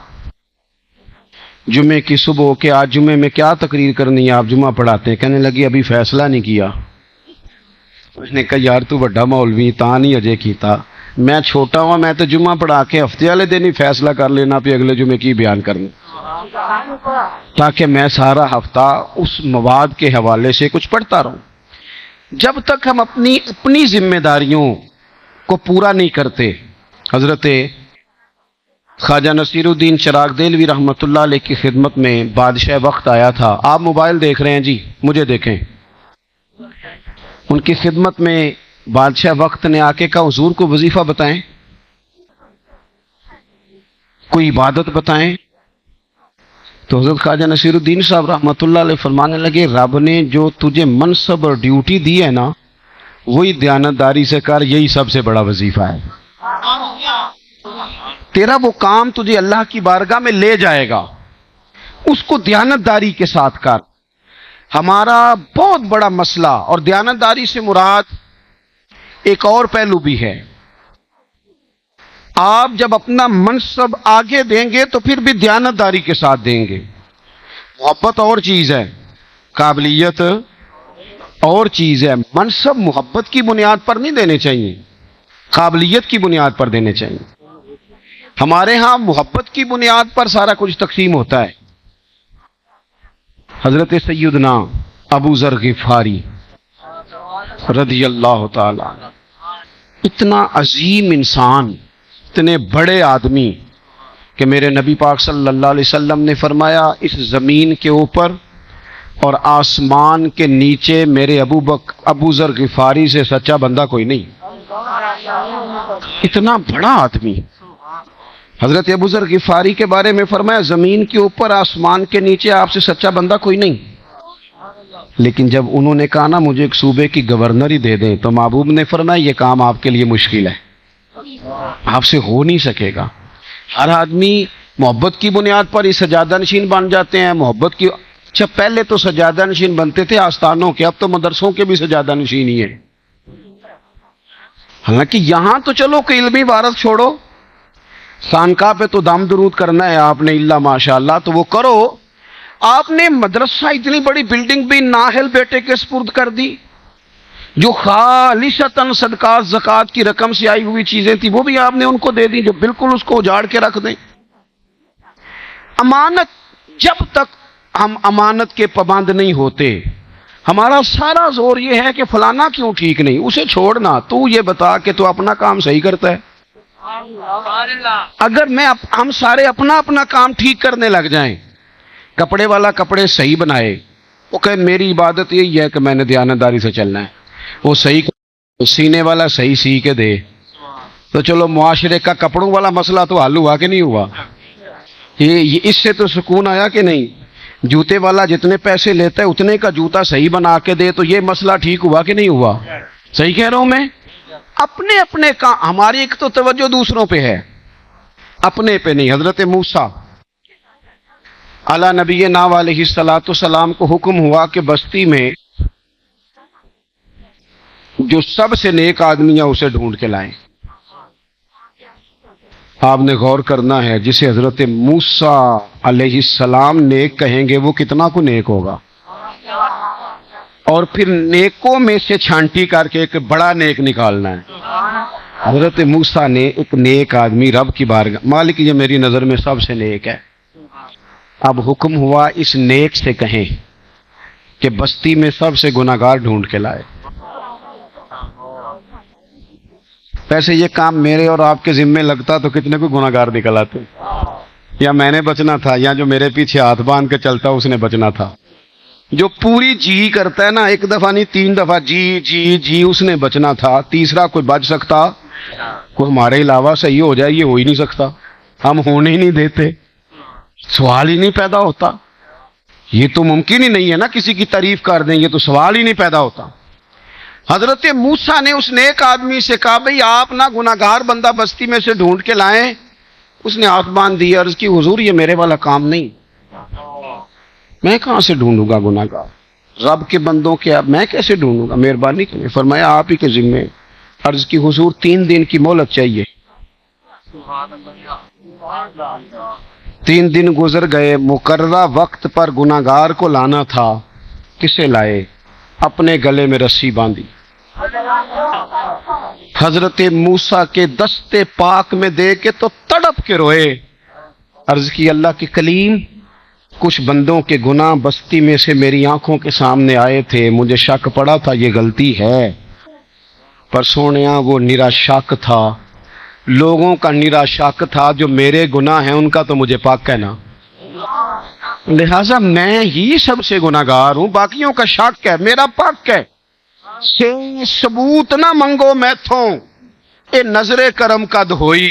جمعے کی صبح کہ آج جمعے میں کیا تقریر کرنی ہے، آپ جمعہ پڑھاتے ہیں. کہنے لگی ابھی فیصلہ نہیں کیا. میں نے کہا یار تو بڑا مولوی تا نہیں اجے کیتا، میں چھوٹا ہوا، میں تو جمعہ پڑھا کے ہفتے والے دن ہی فیصلہ کر لینا پہ اگلے جمعے کی بیان کرنا، تاکہ میں سارا ہفتہ اس مواد کے حوالے سے کچھ پڑھتا رہوں. جب تک ہم اپنی ذمہ داریوں کو پورا نہیں کرتے. حضرت خواجہ نصیر الدین چراغ دہلوی رحمۃ اللہ علیہ کی خدمت میں بادشاہ وقت آیا تھا. آپ موبائل دیکھ رہے ہیں جی، مجھے دیکھیں. ان کی خدمت میں بادشاہ وقت نے آ کے کہا حضور کو وظیفہ بتائیں، کوئی عبادت بتائیں. تو حضرت خواجہ نصیر الدین صاحب رحمۃ اللہ علیہ فرمانے لگے رب نے جو تجھے منصب اور ڈیوٹی دی ہے نا، وہی دیانتداری سے کر، یہی سب سے بڑا وظیفہ ہے. تیرا وہ کام تجھے اللہ کی بارگاہ میں لے جائے گا، اس کو دیانتداری کے ساتھ کر. ہمارا بہت بڑا مسئلہ، اور دیانتداری سے مراد ایک اور پہلو بھی ہے. آپ جب اپنا منصب آگے دیں گے تو پھر بھی دیانتداری کے ساتھ دیں گے. محبت اور چیز ہے، قابلیت اور چیز ہے. منصب محبت کی بنیاد پر نہیں دینے چاہیے، قابلیت کی بنیاد پر دینے چاہیے. ہمارے ہاں محبت کی بنیاد پر سارا کچھ تقسیم ہوتا ہے. حضرت سیدنا ابو ذر غفاری رضی اللہ تعالی عنہ، اتنا عظیم انسان، اتنے بڑے آدمی کہ میرے نبی پاک صلی اللہ علیہ وسلم نے فرمایا اس زمین کے اوپر اور آسمان کے نیچے میرے ابو ذر غفاری سے سچا بندہ کوئی نہیں. اتنا بڑا آدمی. حضرت ابو ذر غفاری کے بارے میں فرمایا زمین کے اوپر آسمان کے نیچے آپ سے سچا بندہ کوئی نہیں. لیکن جب انہوں نے کہا نا مجھے ایک صوبے کی گورنر ہی دے دیں، تو محبوب نے فرمایا یہ کام آپ کے لیے مشکل ہے، آپ سے ہو نہیں سکے گا. ہر آدمی محبت کی بنیاد پر ہی سجادہ نشین بن جاتے ہیں. محبت کی، اچھا پہلے تو سجادہ نشین بنتے تھے آستانوں کے، اب تو مدرسوں کے بھی سجادہ نشین ہی ہیں. حالانکہ یہاں تو چلو کہ علمی عبارت چھوڑو، خانقاہ پہ تو دم درود کرنا ہے آپ نے، اللہ ماشاء اللہ تو وہ کرو. آپ نے مدرسہ اتنی بڑی بلڈنگ بھی نااہل بیٹے کے سپرد کر دی، جو خالصتاً صدقات زکوٰۃ کی رقم سے آئی ہوئی چیزیں تھی وہ بھی آپ نے ان کو دے دی، جو بالکل اس کو اجاڑ کے رکھ دیں. امانت، جب تک ہم امانت کے پابند نہیں ہوتے، ہمارا سارا زور یہ ہے کہ فلانا کیوں ٹھیک نہیں، اسے چھوڑنا، تو یہ بتا کہ تو اپنا کام صحیح کرتا ہے. اگر ہم سارے اپنا کام ٹھیک کرنے لگ جائیں، کپڑے والا کپڑے صحیح بنائے، وہ کہے میری عبادت یہی ہے کہ میں نے دیانتداری سے چلنا ہے، وہ صحیح سینے والا صحیح سی کے دے، تو چلو معاشرے کا کپڑوں والا مسئلہ تو حل ہوا کہ نہیں ہوا. یہ اس سے تو سکون آیا کہ نہیں. جوتے والا جتنے پیسے لیتا ہے اتنے کا جوتا صحیح بنا کے دے، تو یہ مسئلہ ٹھیک ہوا کہ نہیں ہوا. صحیح کہہ رہا ہوں میں. اپنے کا، ہماری ایک تو توجہ دوسروں پہ ہے، اپنے پہ نہیں. حضرت موسیٰ علی نبی علیہ الصلوۃ والسلام کو حکم ہوا کہ بستی میں جو سب سے نیک آدمی ہے اسے ڈھونڈ کے لائیں۔ آپ نے غور کرنا ہے، جسے حضرت موسیٰ علیہ السلام نیک کہیں گے وہ کتنا کو نیک ہوگا، اور پھر نیکوں میں سے چھانٹی کر کے ایک بڑا نیک نکالنا ہے۔ حضرت موسیٰ نے ایک نیک آدمی رب کی بارگاہ، مالک یہ میری نظر میں سب سے نیک ہے، اب حکم ہوا اس نیک سے کہیں کہ بستی میں سب سے گناہگار ڈھونڈ کے لائے۔ ویسے یہ کام میرے اور آپ کے ذمے لگتا تو کتنے کو گناہگار نکل آتے، یا میں نے بچنا تھا، یا جو میرے پیچھے ہاتھ باندھ کے چلتا اس نے بچنا تھا۔ جو پوری جی کرتا ہے نا، ایک دفعہ نہیں 3 دفعہ جی جی جی، اس نے بچنا تھا، تیسرا کوئی بچ سکتا؟ کوئی ہمارے علاوہ صحیح ہو جائے یہ ہو ہی نہیں سکتا، ہم ہونے ہی نہیں دیتے، سوال ہی نہیں پیدا ہوتا، یہ تو ممکن ہی نہیں ہے نا کسی کی تعریف کر دیں، یہ تو سوال ہی نہیں پیدا ہوتا۔ حضرت موسیٰ نے اس نیک آدمی سے کہا بھئی آپ نہ گناہگار بندہ بستی میں سے ڈھونڈ کے لائیں۔ اس نے ہاتھ باندھ دیا، عرض کی حضور یہ میرے والا کام نہیں، میں کہاں سے ڈھونڈوں گا گناہگار، رب کے بندوں کے میں کیسے ڈھونڈوں گا، مہربانی کریں۔ فرمایا آپ ہی کے ذمے۔ عرض کی حضور 3 دن کی مہلت چاہیے۔ 3 دن گزر گئے، مقررہ وقت پر گناہگار کو لانا تھا، کسے لائے؟ اپنے گلے میں رسی باندھی، حضرت موسیٰ کے دستے پاک میں دے کے تو تڑپ کے روئے۔ عرض کی اللہ کے کلیم، کچھ بندوں کے گناہ بستی میں سے میری آنکھوں کے سامنے آئے تھے، مجھے شک پڑا تھا یہ غلطی ہے، پر سونیا وہ نرا شک تھا، لوگوں کا نرا شک تھا، جو میرے گناہ ہیں ان کا تو مجھے پاک کہنا، لہذا میں ہی سب سے گناہگار ہوں، باقیوں کا شک ہے، میرا پاک ہے۔ سے ثبوت نہ منگو میں تھوں، اے نظر کرم قد ہوئی،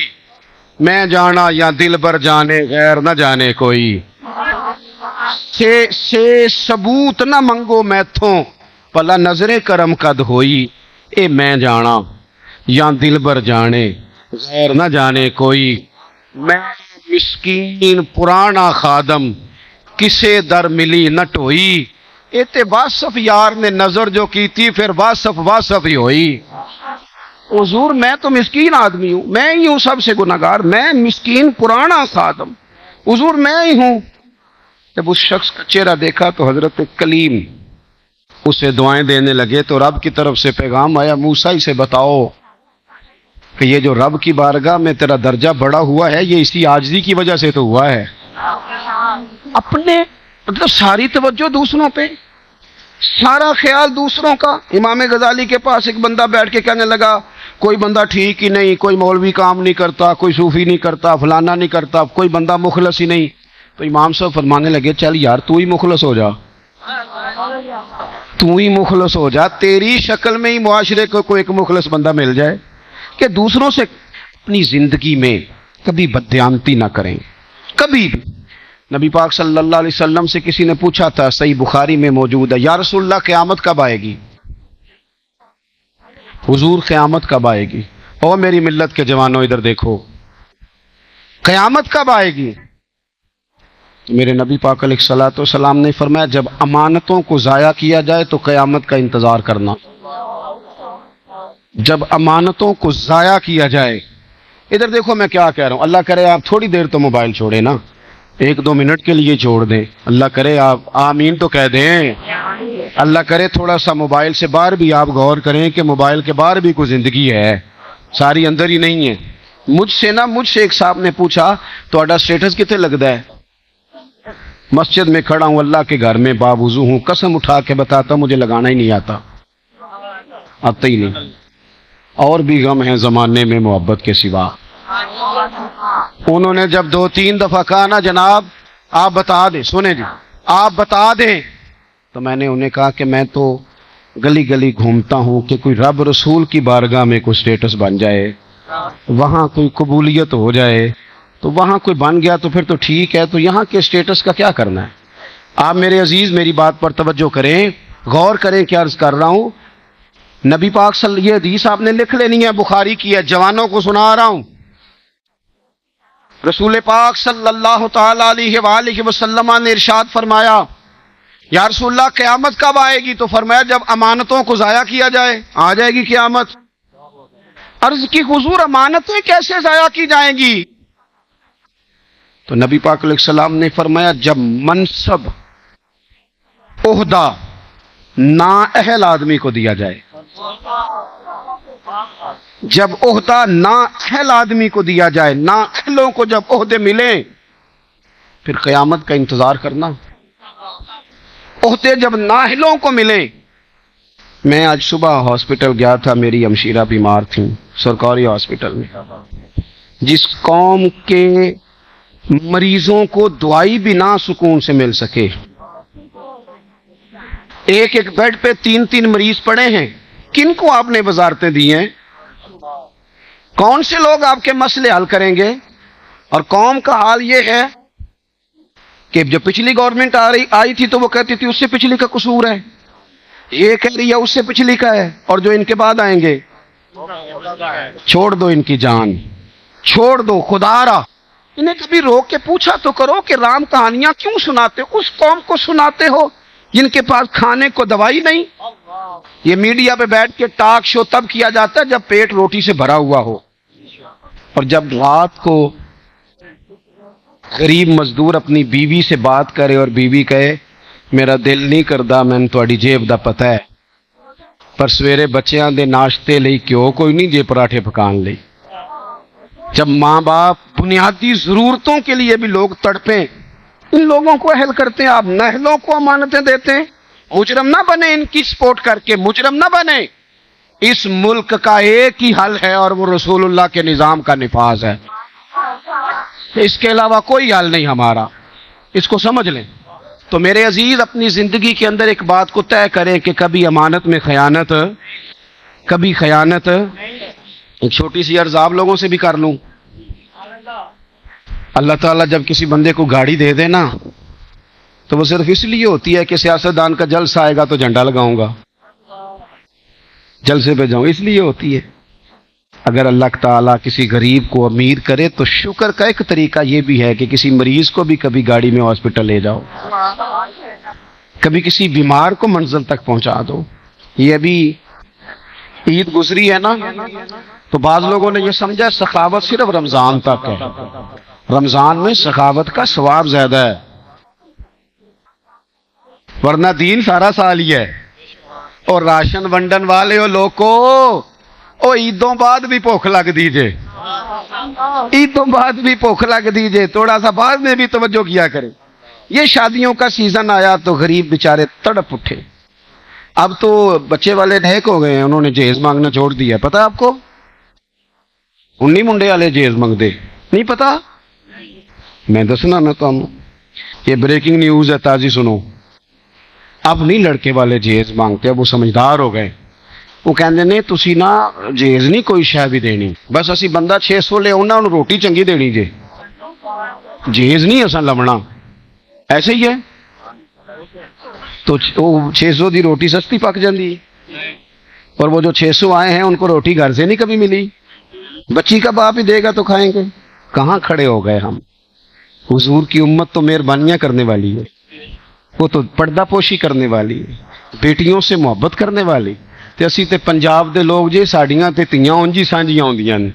میں جانا یا دل بر جانے غیر نہ جانے کوئی۔ سے ثبوت نہ منگو میں تھوں، پلا نظر کرم قد ہوئی، اے میں جانا یا دل بر جانے غیر نہ جانے کوئی۔ میں مسکین پرانا خادم، کسے در ملی نہ ٹوئی، اے تے واصف یار نے نظر جو کی تھی، پھر واصف ہی ہوئی۔ حضور میں تو مسکین آدمی ہوں، میں ہی ہوں سب سے گناہگار، میں مسکین پرانا خادم، حضور میں ہی ہوں۔ جب اس شخص کا چہرہ دیکھا تو حضرت کلیم اسے دعائیں دینے لگے، تو رب کی طرف سے پیغام آیا، موسیٰ اسے بتاؤ کہ یہ جو رب کی بارگاہ میں تیرا درجہ بڑا ہوا ہے یہ اسی عاجزی کی وجہ سے تو ہوا ہے۔ اپنے مطلب ساری توجہ دوسروں پہ، سارا خیال دوسروں کا۔ امام غزالی کے پاس ایک بندہ بیٹھ کے کہنے لگا کوئی بندہ ٹھیک ہی نہیں، کوئی مولوی کام نہیں کرتا، کوئی صوفی نہیں کرتا، فلانا نہیں کرتا، کوئی بندہ مخلص ہی نہیں۔ تو امام صاحب فرمانے لگے چل یار تو ہی مخلص ہو جا، تو ہی مخلص ہو جا، تیری شکل میں ہی معاشرے کو کوئی ایک مخلص بندہ مل جائے کہ دوسروں سے اپنی زندگی میں کبھی بددیانتی نہ کریں، کبھی بھی۔ نبی پاک صلی اللہ علیہ وسلم سے کسی نے پوچھا تھا، صحیح بخاری میں موجود ہے، یا رسول اللہ قیامت کب آئے گی؟ حضور قیامت کب آئے گی؟ او میری ملت کے جوانوں ادھر دیکھو، قیامت کب آئے گی؟ میرے نبی پاک علیہ الصلوۃ والسلام نے فرمایا جب امانتوں کو ضائع کیا جائے تو قیامت کا انتظار کرنا۔ جب امانتوں کو ضائع کیا جائے، ادھر دیکھو میں کیا کہہ رہا ہوں، اللہ کرے آپ تھوڑی دیر تو موبائل چھوڑیں نا، 1-2 منٹ کے لیے چھوڑ دیں، اللہ کرے آپ آمین تو کہہ دیں، اللہ کرے تھوڑا سا موبائل سے باہر بھی آپ غور کریں کہ موبائل کے باہر بھی کوئی زندگی ہے، ساری اندر ہی نہیں ہے۔ مجھ سے ایک صاحب نے پوچھا تہاڈا سٹیٹس کتے لگتا ہے؟ مسجد میں کھڑا ہوں، اللہ کے گھر میں باوضو ہوں، قسم اٹھا کے بتاتا مجھے لگانا ہی نہیں آتا ہی نہیں، اور بھی غم ہے زمانے میں محبت کے سوا۔ انہوں نے جب 2-3 دفعہ کہا نا جناب آپ بتا دیں، سنیں جی آپ بتا دیں، تو میں نے انہیں کہا کہ میں تو گلی گلی گھومتا ہوں کہ کوئی رب رسول کی بارگاہ میں کوئی سٹیٹس بن جائے، وہاں کوئی قبولیت ہو جائے، تو وہاں کوئی بن گیا تو پھر تو ٹھیک ہے، تو یہاں کے سٹیٹس کا کیا کرنا ہے؟ آپ میرے عزیز میری بات پر توجہ کریں، غور کریں کیا عرض کر رہا ہوں۔ نبی پاک یہ حدیث آپ نے لکھ لینی ہے، بخاری کی ہے، جوانوں کو سنا رہا ہوں۔ رسول پاک صلی اللہ تعالی علیہ وآلہ وسلم نے ارشاد فرمایا یا رسول اللہ قیامت کب آئے گی؟ تو فرمایا جب امانتوں کو ضائع کیا جائے آ جائے گی قیامت۔ عرض کی حضور امانتیں کیسے ضائع کی جائیں گی؟ تو نبی پاک علیہ السلام نے فرمایا جب منصب عہدہ نااہل آدمی کو دیا جائے، جب عہدہ نااہل آدمی کو دیا جائے، نااہلوں کو جب عہدے ملیں، پھر قیامت کا انتظار کرنا۔ عہدے جب نااہلوں کو ملے، میں آج صبح ہاسپٹل گیا تھا، میری ہمشیرہ بیمار تھیں سرکاری ہاسپٹل میں۔ جس قوم کے مریضوں کو دوائی بھی نہ سکون سے مل سکے، ایک ایک بیڈ پہ 3 مریض پڑے ہیں، کن کو آپ نے وزارتیں دی ہیں؟ کون سے لوگ آپ کے مسئلے حل کریں گے؟ اور قوم کا حال یہ ہے کہ جب پچھلی گورنمنٹ آئی تھی تو وہ کہتی تھی اس سے پچھلی کا قصور ہے، یہ کہہ رہی ہے اس سے پچھلی کا ہے، اور جو ان کے بعد آئیں گے چھوڑ دو ان کی جان، چھوڑ دو خدا را۔ انہیں کبھی روک کے پوچھا تو کرو کہ رام کہانیاں کیوں سناتے ہو؟ اس قوم کو سناتے ہو جن کے پاس کھانے کو دوائی نہیں۔ یہ میڈیا پہ بیٹھ کے ٹاک شو تب کیا جاتا ہے جب پیٹ روٹی سے بھرا ہوا ہو، اور جب رات کو غریب مزدور اپنی بیوی سے بات کرے اور بیوی کہے میرا دل نہیں کردا میں تہاڈی جیب دا پتہ ہے، پر سویرے بچیاں دے ناشتے لئی کیوں کوئی نہیں جے پراٹھے پکان لئی۔ جب ماں باپ بنیادی ضرورتوں کے لیے بھی لوگ تڑپیں، ان لوگوں کو اہل کرتے ہیں، آپ نااہلوں کو امانتیں دیتے ہیں۔ مجرم نہ بنے ان کی سپورٹ کر کے، مجرم نہ بنے۔ اس ملک کا ایک ہی حل ہے اور وہ رسول اللہ کے نظام کا نفاذ ہے، اس کے علاوہ کوئی حل نہیں ہمارا، اس کو سمجھ لیں۔ تو میرے عزیز اپنی زندگی کے اندر ایک بات کو طے کریں کہ کبھی امانت میں خیانت، کبھی خیانت۔ ایک چھوٹی سی عرض آپ لوگوں سے بھی کر لوں، اللہ تعالیٰ جب کسی بندے کو گاڑی دے دے نا تو وہ صرف اس لیے ہوتی ہے کہ سیاستدان کا جلسہ آئے گا تو جھنڈا لگاؤں گا، جلسے پہ جاؤں، اس لیے ہوتی ہے۔ اگر اللہ تعالیٰ کسی غریب کو امیر کرے تو شکر کا ایک طریقہ یہ بھی ہے کہ کسی مریض کو بھی کبھی گاڑی میں ہاسپٹل لے جاؤ، کبھی کسی بیمار کو منزل تک پہنچا دو۔ یہ ابھی عید گزری ہے نا، تو بعض لوگوں نے یہ سمجھا سخاوت صرف رمضان تک ہے، رمضان میں سخاوت کا ثواب زیادہ ہے، ورنہ دین سارا سال ہی ہے۔ اور راشن ونڈن والے ہو لوگوں، او عیدوں بعد بھی بھوک لگ دیجئے، عیدوں بعد بھی بھوک لگ دیجئے، تھوڑا سا بعد میں بھی توجہ کیا کرے۔ یہ شادیوں کا سیزن آیا تو غریب بیچارے تڑپ اٹھے۔ اب تو بچے والے نیک ہو گئے ہیں، انہوں نے جہیز مانگنا چھوڑ دیا، پتا آپ کو؟ انہی منڈے والے جہیز مانگتے نہیں، پتا؟ میں دسنا نا تم، یہ بریکنگ نیوز ہے، تازی سنو۔ اب نہیں لڑکے والے جہیز مانگتے، اب وہ سمجھدار ہو گئے۔ وہ کہندے نے تسی نا جہیز نہیں کوئی شے بھی دینی، بس اسی بندہ 600 لے آؤنا انہوں روٹی چنگی دینی جے، جہیز نہیں اساں لونا، ایسے ہی ہے۔ تو 600 دی روٹی سستی پک جاندی، اور وہ جو 600 آئے ہیں ان کو روٹی گھر سے نہیں کبھی ملی، بچی کا باپ ہی دے گا تو کھائیں گے۔ کہاں کھڑے ہو گئے ہم؟ حضور کی امت تو مہربانیاں کرنے والی ہے، وہ تو پردہ پوشی کرنے والی ہے، بیٹیوں سے محبت کرنے والی۔ تے اسی تے پنجاب دے لوگ جے ساڈیاں تے تیاں اونجی سانجیاں ہوندیاں نے،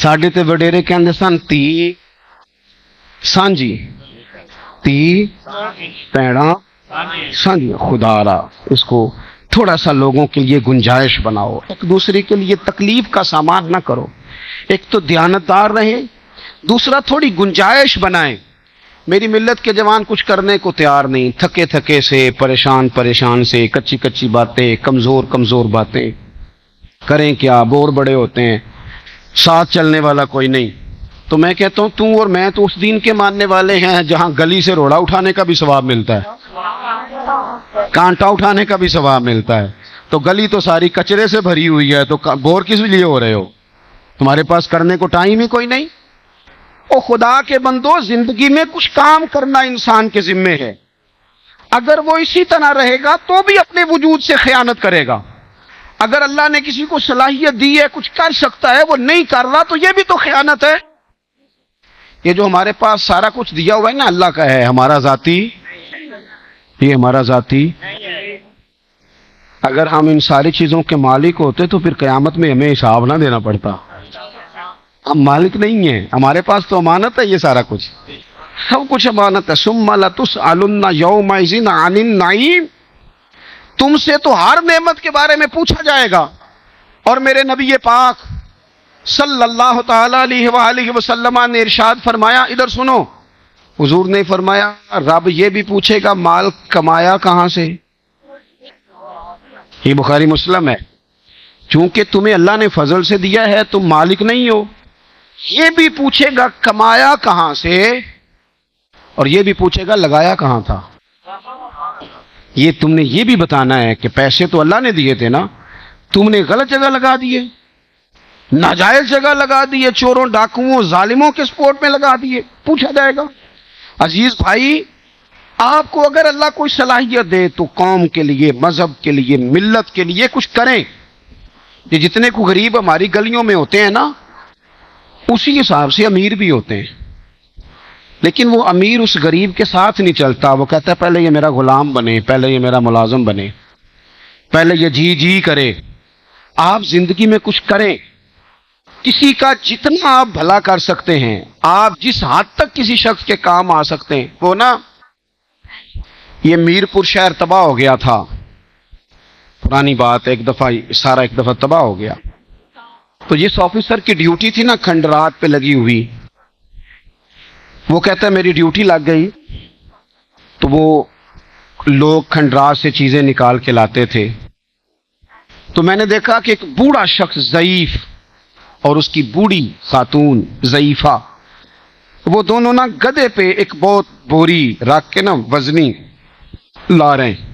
ساڈے تے وڈیرے کہندے سن تی سانجی، تی پیڑاں سانجیاں۔ خدا را اس کو تھوڑا سا لوگوں کے لیے گنجائش بناؤ، ایک دوسرے کے لیے تکلیف کا سامان نہ کرو۔ ایک تو دیانتدار رہیں، دوسرا تھوڑی گنجائش بنائیں۔ میری ملت کے جوان کچھ کرنے کو تیار نہیں، تھکے تھکے سے، پریشان سے، کچی کچی باتیں، کمزور باتیں، کریں کیا؟ بور بڑے ہوتے ہیں، ساتھ چلنے والا کوئی نہیں۔ تو میں کہتا ہوں تو اور میں تو اس دین کے ماننے والے ہیں جہاں گلی سے روڑا اٹھانے کا بھی ثواب ملتا ہے، کانٹا اٹھانے کا بھی ثواب ملتا ہے۔ تو گلی تو ساری کچرے سے بھری ہوئی ہے، تو بور کس لیے ہو رہے ہو؟ تمہارے پاس کرنے کو ٹائم ہی کوئی نہیں۔ او خدا کے بندو، زندگی میں کچھ کام کرنا انسان کے ذمے ہے۔ اگر وہ اسی طرح رہے گا تو بھی اپنے وجود سے خیانت کرے گا۔ اگر اللہ نے کسی کو صلاحیت دی ہے، کچھ کر سکتا ہے، وہ نہیں کر رہا تو یہ بھی تو خیانت ہے۔ یہ جو ہمارے پاس سارا کچھ دیا ہوا ہے نا، اللہ کا ہے، ہمارا ذاتی یہ ہمارا ذاتی، اگر ہم ان ساری چیزوں کے مالک ہوتے تو پھر قیامت میں ہمیں حساب نہ دینا پڑتا. ہم مالک نہیں ہیں، ہمارے پاس تو امانت ہے، یہ سارا کچھ سب کچھ امانت ہے. ثم لتسألن یومئذ عن النعیم، تم سے تو ہر نعمت کے بارے میں پوچھا جائے گا. اور میرے نبی پاک صلی اللہ تعالی علیہ وآلہ وسلم نے ارشاد فرمایا، ادھر سنو، حضور نے فرمایا رب یہ بھی پوچھے گا مال کمایا کہاں سے. یہ بخاری مسلم ہے. چونکہ تمہیں اللہ نے فضل سے دیا ہے، تم مالک نہیں ہو. یہ بھی پوچھے گا کمایا کہاں سے، اور یہ بھی پوچھے گا لگایا کہاں تھا. یہ تم نے یہ بھی بتانا ہے کہ پیسے تو اللہ نے دیے تھے نا، تم نے غلط جگہ لگا دیے، ناجائز جگہ لگا دیے، چوروں ڈاکوؤں ظالموں کے سپورٹ میں لگا دیے، پوچھا جائے گا. عزیز بھائی، آپ کو اگر اللہ کوئی صلاحیت دے تو قوم کے لیے، مذہب کے لیے، ملت کے لیے کچھ کریں. یہ جتنے کو غریب ہماری گلیوں میں ہوتے ہیں نا، اسی حساب سے امیر بھی ہوتے ہیں. لیکن وہ امیر اس غریب کے ساتھ نہیں چلتا، وہ کہتا ہے پہلے یہ میرا غلام بنے، پہلے یہ میرا ملازم بنے، پہلے یہ جی جی کرے. آپ زندگی میں کچھ کریں، کسی کا جتنا آپ بھلا کر سکتے ہیں، آپ جس حد تک کسی شخص کے کام آ سکتے ہیں. وہ نا یہ میر پور شہر تباہ ہو گیا تھا، پرانی بات، ایک دفعہ تباہ ہو گیا. تو جس آفیسر کی ڈیوٹی تھی نا کھنڈرات پہ لگی ہوئی، وہ کہتا ہے میری ڈیوٹی لگ گئی. تو وہ لوگ کھنڈرات سے چیزیں نکال کے لاتے تھے. تو میں نے دیکھا کہ ایک بوڑھا شخص ضعیف اور اس کی بوڑھی خاتون ضعیفہ، وہ دونوں نا گدھے پہ ایک بہت بوری رکھ کے نا وزنی لا رہے ہیں.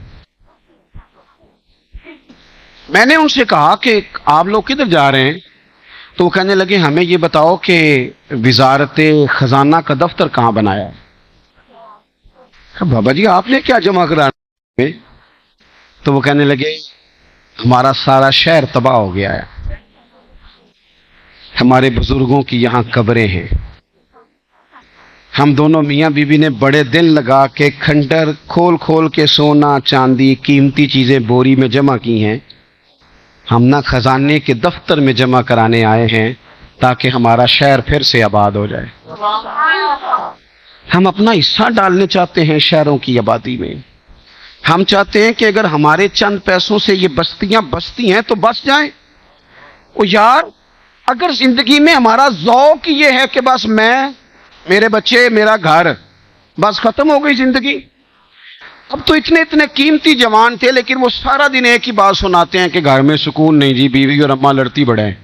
میں نے ان سے کہا کہ آپ لوگ کدھر جا رہے ہیں؟ تو وہ کہنے لگے ہمیں یہ بتاؤ کہ وزارت خزانہ کا دفتر کہاں بنایا ہے. بابا جی آپ نے کیا جمع کرانا ہے؟ تو وہ کہنے لگے ہمارا سارا شہر تباہ ہو گیا ہے، ہمارے بزرگوں کی یہاں قبریں ہیں، ہم دونوں میاں بیوی نے بڑے دن لگا کے کھنڈر کھول کھول کے سونا چاندی قیمتی چیزیں بوری میں جمع کی ہیں، ہم نہ خزانے کے دفتر میں جمع کرانے آئے ہیں تاکہ ہمارا شہر پھر سے آباد ہو جائے. ہم اپنا حصہ ڈالنے چاہتے ہیں شہروں کی آبادی میں. ہم چاہتے ہیں کہ اگر ہمارے چند پیسوں سے یہ بستیاں بستی ہیں تو بس جائیں. او یار، اگر زندگی میں ہمارا ذوق یہ ہے کہ بس میں، میرے بچے، میرا گھر، بس ختم ہو گئی زندگی. اب تو اتنے قیمتی جوان تھے لیکن وہ سارا دن ایک ہی بات سناتے ہیں کہ گھر میں سکون نہیں جی، بیوی اور اماں لڑتی بڑے ہیں.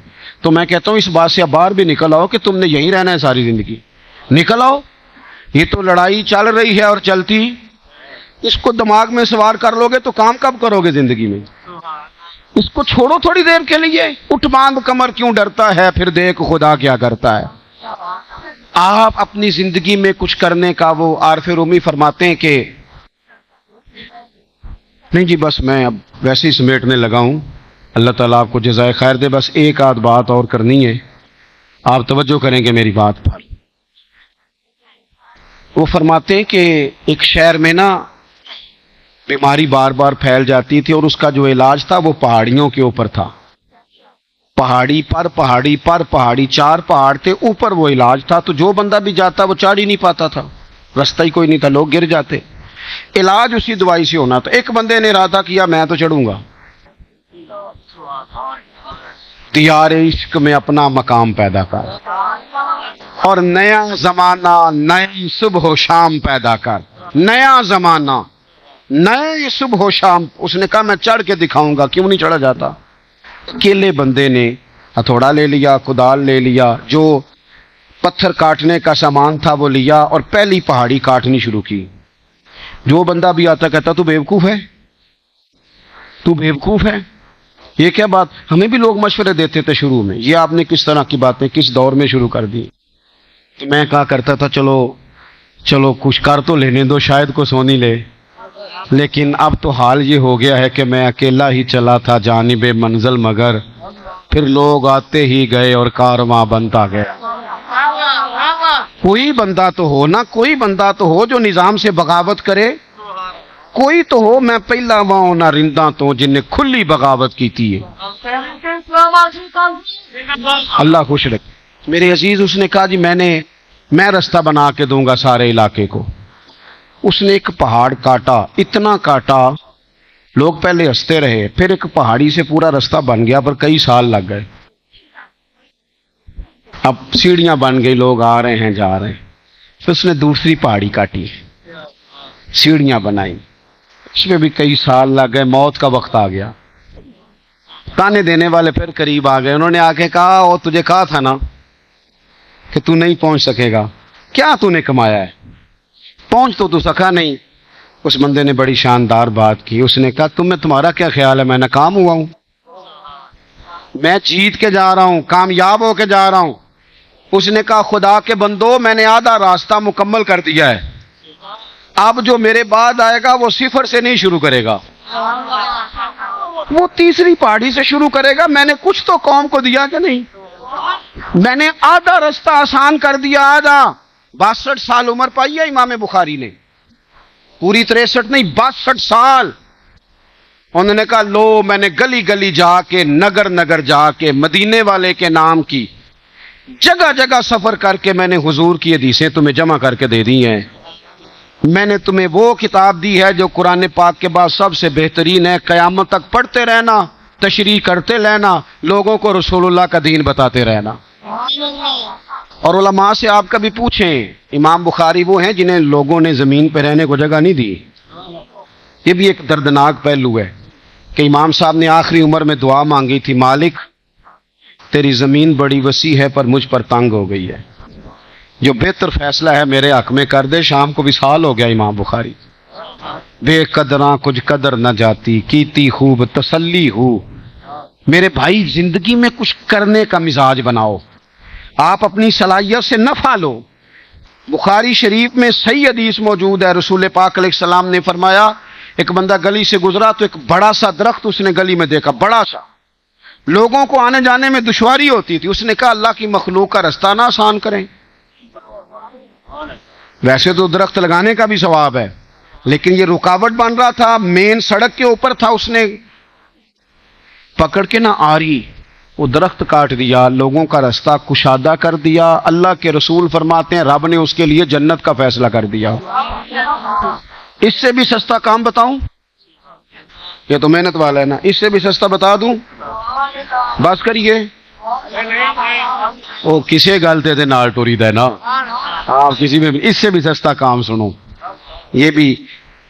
تو میں کہتا ہوں اس بات سے اب باہر بھی نکل آؤ کہ تم نے یہیں رہنا ہے ساری زندگی. نکل آؤ، یہ تو لڑائی چل رہی ہے اور چلتی، اس کو دماغ میں سوار کر لو گے تو کام کب کرو گے زندگی میں؟ اس کو چھوڑو تھوڑی دیر کے لیے. اٹھ باندھ کمر کیوں ڈرتا ہے، پھر دیکھ خدا کیا کرتا ہے. آپ اپنی زندگی میں کچھ کرنے کا، وہ عارف رومی فرماتے ہیں کہ نہیں جی بس میں اب ویسے ہی سمیٹنے لگا ہوں، اللہ تعالیٰ آپ کو جزائے خیر دے، بس ایک آدھ بات اور کرنی ہے، آپ توجہ کریں گے میری بات پر. وہ فرماتے ہیں کہ ایک شہر میں نا بیماری بار بار پھیل جاتی تھی اور اس کا جو علاج تھا وہ پہاڑیوں کے اوپر تھا. پہاڑی پر پہاڑی پر پہاڑی، 4 پہاڑ تھے، اوپر وہ علاج تھا. تو جو بندہ بھی جاتا وہ چڑھ ہی نہیں پاتا تھا، رستہ ہی کوئی نہیں تھا، لوگ گر جاتے. علاج اسی دوائی سے ہونا تھا. ایک بندے نے ارادہ کیا میں تو چڑھوں گا، دیار عشق میں اپنا مقام پیدا کر اور نیا زمانہ، نئی صبح و شام پیدا کر. نیا زمانہ، نئے صبح و شام. اس نے کہا میں چڑھ کے دکھاؤں گا. کیوں نہیں چڑھا جاتا؟ اکیلے بندے نے ہتھوڑا لے لیا، کدال لے لیا، جو پتھر کاٹنے کا سامان تھا وہ لیا اور پہلی پہاڑی کاٹنی شروع کی. جو بندہ بھی آتا کہتا تو بیوقوف ہے، تو بیوقوف ہے. یہ کیا بات؟ ہمیں بھی لوگ مشورے دیتے تھے شروع میں، یہ آپ نے کس طرح کی باتیں کس دور میں شروع کر دی. تو میں کہا کرتا تھا چلو کچھ کر تو لینے دو، شاید کو سونی لے. لیکن اب تو حال یہ ہو گیا ہے کہ میں اکیلا ہی چلا تھا جانب منزل، مگر پھر لوگ آتے ہی گئے اور کارواں بنتا گیا. کوئی بندہ تو ہو نا، کوئی بندہ تو ہو جو نظام سے بغاوت کرے. کوئی تو ہو میں پہلا واں نہ رنداں تو جن نے کھلی بغاوت کی تھی ہے. اللہ خوش رکھے. میرے عزیز اس نے کہا جی میں رستہ بنا کے دوں گا سارے علاقے کو. اس نے ایک پہاڑ کاٹا, اتنا کاٹا لوگ پہلے ہنستے رہے, پھر ایک پہاڑی سے پورا رستہ بن گیا پر کئی سال لگ گئے. اب سیڑھیاں بن گئی, لوگ آ رہے ہیں جا رہے ہیں. پھر اس نے دوسری پہاڑی کاٹی, سیڑھیاں بنائی, اس میں بھی کئی سال لگ گئے. موت کا وقت آ گیا. تانے دینے والے پھر قریب آ گئے. انہوں نے آ کے کہا اور تجھے کہا تھا نا کہ تو نہیں پہنچ سکے گا, کیا تو نے کمایا ہے, پہنچ تو سکا نہیں. اس بندے نے بڑی شاندار بات کی. اس نے کہا تمہارا کیا خیال ہے, میں ناکام ہوا ہوں, میں جیت کے جا رہا ہوں, کامیاب ہو کے جا رہا ہوں. اس نے کہا خدا کے بندو میں نے آدھا راستہ مکمل کر دیا ہے, اب جو میرے بعد آئے گا وہ صفر سے نہیں شروع کرے گا, وہ تیسری پہاڑی سے شروع کرے گا. میں نے کچھ تو قوم کو دیا کہ نہیں, میں نے آدھا راستہ آسان کر دیا. آدھا 62 سال عمر پائی ہے امام بخاری نے, پوری 63 نہیں 62 سال. انہوں نے کہا لو میں نے گلی گلی جا کے نگر نگر جا کے مدینے والے کے نام کی جگہ جگہ سفر کر کے میں نے حضور کی حدیثیں تمہیں جمع کر کے دے دی ہیں. میں نے تمہیں وہ کتاب دی ہے جو قرآن پاک کے بعد سب سے بہترین ہے. قیامت تک پڑھتے رہنا, تشریح کرتے رہنا, لوگوں کو رسول اللہ کا دین بتاتے رہنا. اور علماء سے آپ کبھی پوچھیں, امام بخاری وہ ہیں جنہیں لوگوں نے زمین پہ رہنے کو جگہ نہیں دی. یہ بھی ایک دردناک پہلو ہے کہ امام صاحب نے آخری عمر میں دعا مانگی تھی, مالک تیری زمین بڑی وسیع ہے پر مجھ پر تنگ ہو گئی ہے, جو بہتر فیصلہ ہے میرے حق میں کر دے. شام کو وصال ہو گیا امام بخاری. بے قدراں کچھ قدر نہ جاتی, کیتی خوب تسلی ہو. میرے بھائی زندگی میں کچھ کرنے کا مزاج بناؤ, آپ اپنی صلاحیت سے نفع لو. بخاری شریف میں صحیح حدیث موجود ہے, رسول پاک علیہ السلام نے فرمایا ایک بندہ گلی سے گزرا تو ایک بڑا سا درخت اس نے گلی میں دیکھا, بڑا سا, لوگوں کو آنے جانے میں دشواری ہوتی تھی. اس نے کہا اللہ کی مخلوق کا رستہ نہ آسان کریں. ویسے تو درخت لگانے کا بھی ثواب ہے لیکن یہ رکاوٹ بن رہا تھا, مین سڑک کے اوپر تھا. اس نے پکڑ کے نہ آری وہ درخت کاٹ دیا, لوگوں کا رستہ کشادہ کر دیا. اللہ کے رسول فرماتے ہیں رب نے اس کے لیے جنت کا فیصلہ کر دیا. اس سے بھی سستا کام بتاؤں, یہ تو محنت والا ہے نا, اس سے بھی سستا بتا دوں, بس کریے. وہ کسے گالتے تھے نال ٹوری دے نا, آپ کسی میں بھی اس سے بھی سستا کام سنو. یہ بھی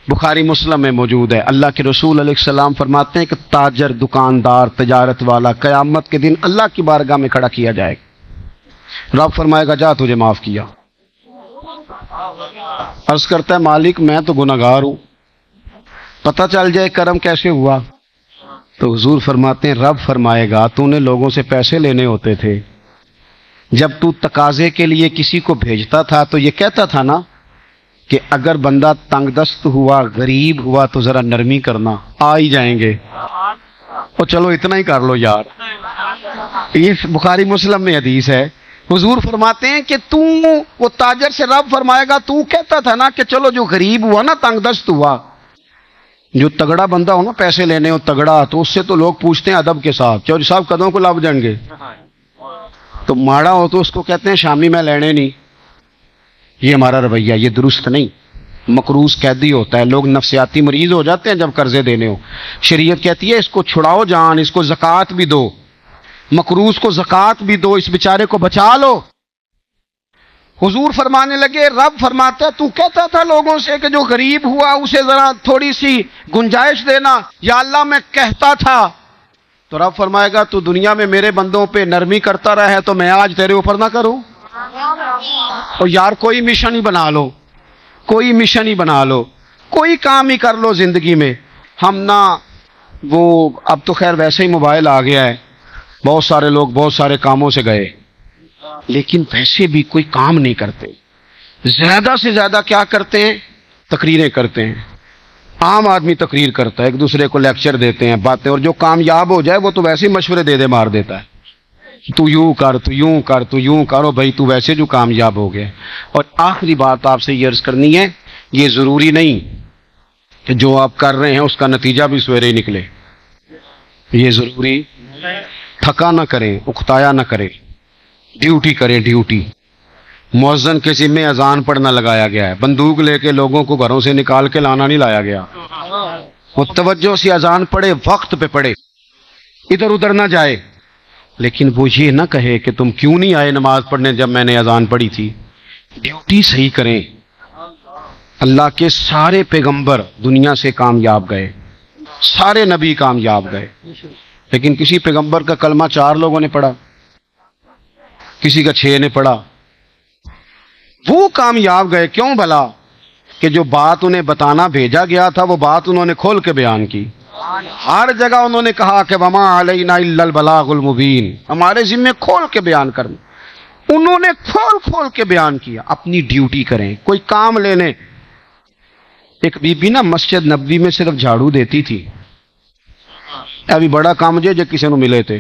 بخاری مسلم میں موجود ہے. اللہ کے رسول علیہ السلام فرماتے ہیں کہ تاجر, دکاندار, تجارت والا قیامت کے دن اللہ کی بارگاہ میں کھڑا کیا جائے گا. رب فرمائے گا جا تجھے معاف کیا. عرض کرتا ہے مالک میں تو گناہگار ہوں, پتہ چل جائے کرم کیسے ہوا. تو حضور فرماتے ہیں رب فرمائے گا تو نے لوگوں سے پیسے لینے ہوتے تھے, جب تو تقاضے کے لیے کسی کو بھیجتا تھا تو یہ کہتا تھا نا کہ اگر بندہ تنگ دست ہوا, غریب ہوا تو ذرا نرمی کرنا, آ ہی جائیں گے. اور چلو اتنا ہی کر لو یار. یہ بخاری مسلم میں حدیث ہے. حضور فرماتے ہیں کہ تو وہ تاجر سے رب فرمائے گا تو کہتا تھا نا کہ چلو جو غریب ہوا نا, تنگ دست ہوا, جو تگڑا بندہ ہو نا پیسے لینے ہو تگڑا, تو اس سے تو لوگ پوچھتے ہیں ادب کے ساتھ چوری صاحب کدوں کو لب جائیں گے. تو ماڑا ہو تو اس کو کہتے ہیں شامی میں لینے نہیں. یہ ہمارا رویہ, یہ درست نہیں. مقروض قیدی ہوتا ہے, لوگ نفسیاتی مریض ہو جاتے ہیں جب قرضے دینے ہو. شریعت کہتی ہے اس کو چھڑاؤ جان, اس کو زکوٰۃ بھی دو, مقروض کو زکوٰۃ بھی دو, اس بیچارے کو بچا لو. حضور فرمانے لگے رب فرماتا ہے تو کہتا تھا لوگوں سے کہ جو غریب ہوا اسے ذرا تھوڑی سی گنجائش دینا, یا اللہ میں کہتا تھا. تو رب فرمائے گا تو دنیا میں میرے بندوں پہ نرمی کرتا رہا ہے تو میں آج تیرے اوپر نہ کروں. اور یار کوئی مشن ہی بنا لو, کوئی مشن ہی بنا لو, کوئی کام ہی کر لو زندگی میں. ہم نہ وہ اب تو خیر ویسے ہی موبائل آ گیا ہے, بہت سارے لوگ بہت سارے کاموں سے گئے لیکن ویسے بھی کوئی کام نہیں کرتے. زیادہ سے زیادہ کیا کرتے ہیں, تقریریں کرتے ہیں. عام آدمی تقریر کرتا ہے, ایک دوسرے کو لیکچر دیتے ہیں, باتیں, اور جو کامیاب ہو جائے وہ تو ویسے ہی مشورے دے مار دیتا ہے. تو یوں کر, تو یوں کر, تو یوں کرو بھائی تو ویسے جو کامیاب ہو گئے. اور آخری بات آپ سے یہ عرض کرنی ہے, یہ ضروری نہیں کہ جو آپ کر رہے ہیں اس کا نتیجہ بھی سویرے ہی نکلے. یہ ضروری. تھکا نہ کریں، اکتایا نہ کریں، ڈیوٹی کریں ڈیوٹی. مؤذن کے ذمہ اذان پڑھنا لگایا گیا ہے، بندوق لے کے لوگوں کو گھروں سے نکال کے لانا نہیں لایا گیا. وہ توجہ سے اذان پڑھے، وقت پہ پڑھے، ادھر ادھر نہ جائے. لیکن وہ یہ نہ کہے کہ تم کیوں نہیں آئے نماز پڑھنے جب میں نے اذان پڑھی تھی. ڈیوٹی صحیح کریں. اللہ کے سارے پیغمبر دنیا سے کامیاب گئے، سارے نبی کامیاب گئے، لیکن کسی پیغمبر کا کلمہ 4 لوگوں نے پڑھا، کسی کا 6 نے پڑھا. وہ کامیاب گئے کیوں بھلا؟ کہ جو بات انہیں بتانا بھیجا گیا تھا وہ بات انہوں نے کھول کے بیان کی. ہر جگہ انہوں نے کہا کہ وما علینا الا البلاغ المبین، ہمارے ذمہ کھول کے بیان کرنا. انہوں نے کھول کے بیان کیا. اپنی ڈیوٹی کریں، کوئی کام لے لیں. ایک بی بی نا مسجد نبوی میں صرف جھاڑو دیتی تھی. ابھی بڑا کام جو کسی نے ملے تھے.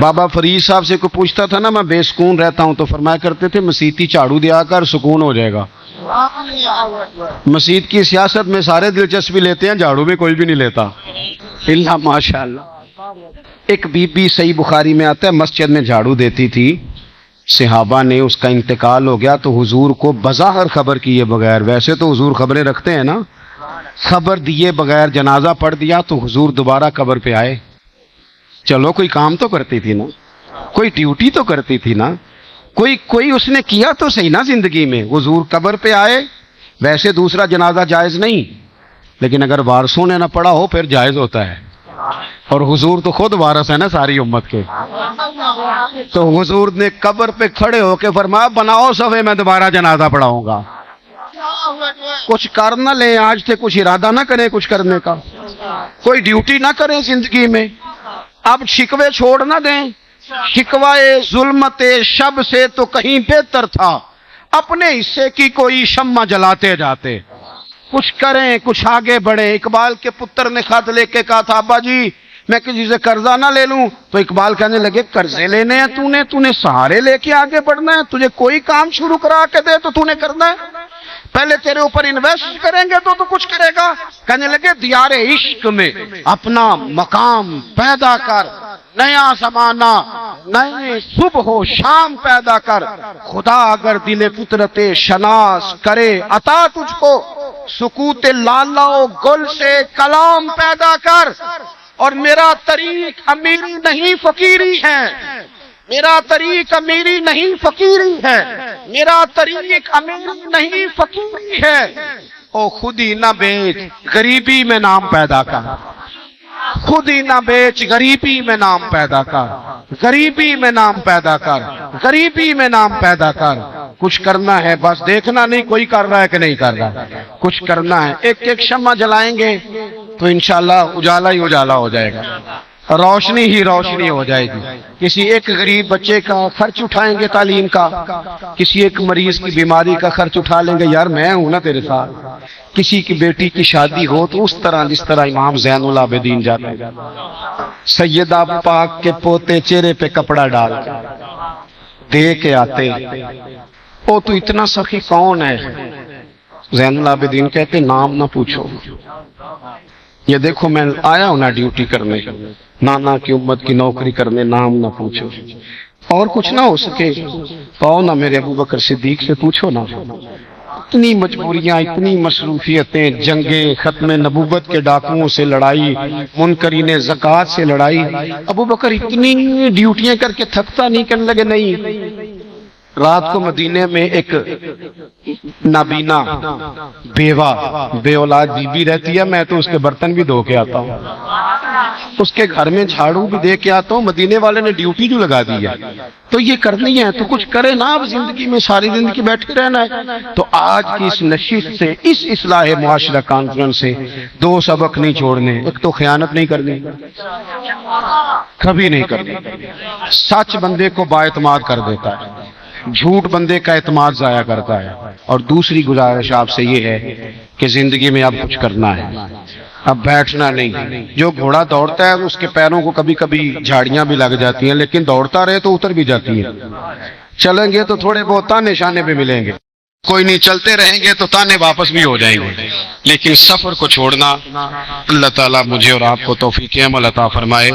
بابا فرید صاحب سے کوئی پوچھتا تھا نا میں بے سکون رہتا ہوں، تو فرمایا کرتے تھے مسیتی جھاڑو دیا کر سکون ہو جائے گا. مسجد کی سیاست میں سارے دلچسپی لیتے ہیں، جھاڑو میں کوئی بھی نہیں لیتا اللہ ماشاء اللہ. ایک بی بی صحیح بخاری میں آتا ہے مسجد میں جھاڑو دیتی تھی. صحابہ نے اس کا انتقال ہو گیا تو حضور کو بظاہر خبر کیے بغیر، ویسے تو حضور خبریں رکھتے ہیں نا، خبر دیے بغیر جنازہ پڑھ دیا تو حضور دوبارہ قبر پہ آئے. چلو کوئی کام تو کرتی تھی نا، کوئی ڈیوٹی تو کرتی تھی نا، کوئی اس نے کیا تو صحیح نا زندگی میں. حضور قبر پہ آئے. ویسے دوسرا جنازہ جائز نہیں، لیکن اگر وارثوں نے نہ پڑھا ہو پھر جائز ہوتا ہے. اور حضور تو خود وارث ہے نا ساری امت کے. تو حضور نے قبر پہ کھڑے ہو کے فرمایا بناؤ صفے، میں دوبارہ جنازہ پڑھاؤں گا. کچھ کر نہ لیں آج سے، کچھ ارادہ نہ کریں کچھ کرنے کا، کوئی ڈیوٹی نہ کریں زندگی میں. اب شکوے چھوڑ نہ دیں. شکوائے ظلمت شب سے تو کہیں بہتر تھا اپنے حصے کی کوئی شمع جلاتے جاتے. کچھ کریں، کچھ آگے بڑھیں. اقبال کے پتر نے خط لے کے کہا تھا ابا جی میں کسی سے قرضہ نہ لے لوں. تو اقبال کہنے لگے قرضے لینے ہیں تو نے سہارے لے کے آگے بڑھنا ہے. تجھے کوئی کام شروع کرا کے دے تو نے کرنا ہے. پہلے تیرے اوپر انویسٹ کریں گے تو کچھ کرے گا. کہنے لگے دیار عشق میں اپنا مقام پیدا کر، نیا زمانہ نئے صبح و شام پیدا کر. خدا اگر دل فطرت شناس کرے عطا تجھ کو، سکوت لالا و گل سے کلام پیدا کر. اور میرا طریق امیری نہیں فقیری ہے، میرا طریق امیری نہیں فقیری ہے، میرا طریق امیری نہیں فقیری ہے. او خود ہی نہ بیچ غریبی میں نام پیدا کر، خود ہی نہ بیچ غریبی میں نام پیدا کر، غریبی میں نام پیدا کر، غریبی میں نام پیدا کر. کچھ کرنا ہے، بس دیکھنا نہیں کوئی کر رہا ہے کہ نہیں کر رہا، کچھ کرنا ہے. ایک ایک شمع جلائیں گے تو انشاءاللہ اجالا ہی اجالا ہو جائے گا، روشنی ہی روشنی ہو جائے گی. کسی ایک غریب بچے کا خرچ اٹھائیں گے تعلیم کا، کسی ایک مریض کی بیماری کا خرچ اٹھا لیں گے، یار میں ہوں نا تیرے ساتھ. کسی کی بیٹی کی شادی ہو تو اس طرح جس طرح امام زین العابدین جاتے ہیں، سیدہ پاک کے پوتے چہرے پہ کپڑا ڈال دے کے آتے. او تو اتنا سخی کون ہے؟ زین العابدین کہتے نام نہ پوچھو، یہ دیکھو میں آیا ہوں نا ڈیوٹی کرنے، نانا کی امت کی نوکری کرنے، نام نہ پوچھو. اور کچھ نہ ہو سکے پاؤ نہ میرے ابو بکر صدیق سے پوچھو نا. اتنی مجبوریاں، اتنی مصروفیتیں، جنگیں، ختم نبوت کے ڈاکوؤں سے لڑائی، منکرین زکوٰۃ سے لڑائی. ابو بکر اتنی ڈیوٹیاں کر کے تھکتا نہیں، کرنے لگے نہیں. رات کو مدینے میں ایک نابینا بیوہ بے اولاد بی بی رہتی ہے، میں تو اس کے برتن بھی دھو کے آتا ہوں، اس کے گھر میں جھاڑو بھی دے کے آتا ہوں. مدینے والے نے ڈیوٹی جو لگا دی ہے تو یہ کرنی ہے، تو کچھ کرے نا. اب زندگی میں ساری زندگی بیٹھے رہنا ہے. تو آج کی اس نشست سے، اس اصلاح معاشرہ کانفرنس سے 2 سبق نہیں چھوڑنے. ایک تو خیانت نہیں کرنی، کبھی نہیں کرنی. سچ بندے کو بااعتماد کر دیتا ہے، جھوٹ بندے کا اعتماد ضائع کرتا ہے. اور دوسری گزارش آپ سے یہ ہے کہ زندگی میں اب کچھ کرنا ہے، اب بیٹھنا نہیں. جو گھوڑا دوڑتا ہے اس کے پیروں کو کبھی کبھی جھاڑیاں بھی لگ جاتی ہیں، لیکن دوڑتا رہے تو اتر بھی جاتی ہیں. چلیں گے تو تھوڑے بہت نشانے پہ ملیں گے. کوئی نہیں، چلتے رہیں گے تو تانے واپس بھی ہو جائیں گے، لیکن سفر کو چھوڑنا، اللہ تعالیٰ مجھے اور آپ کو توفیق عمل عطا فرمائے۔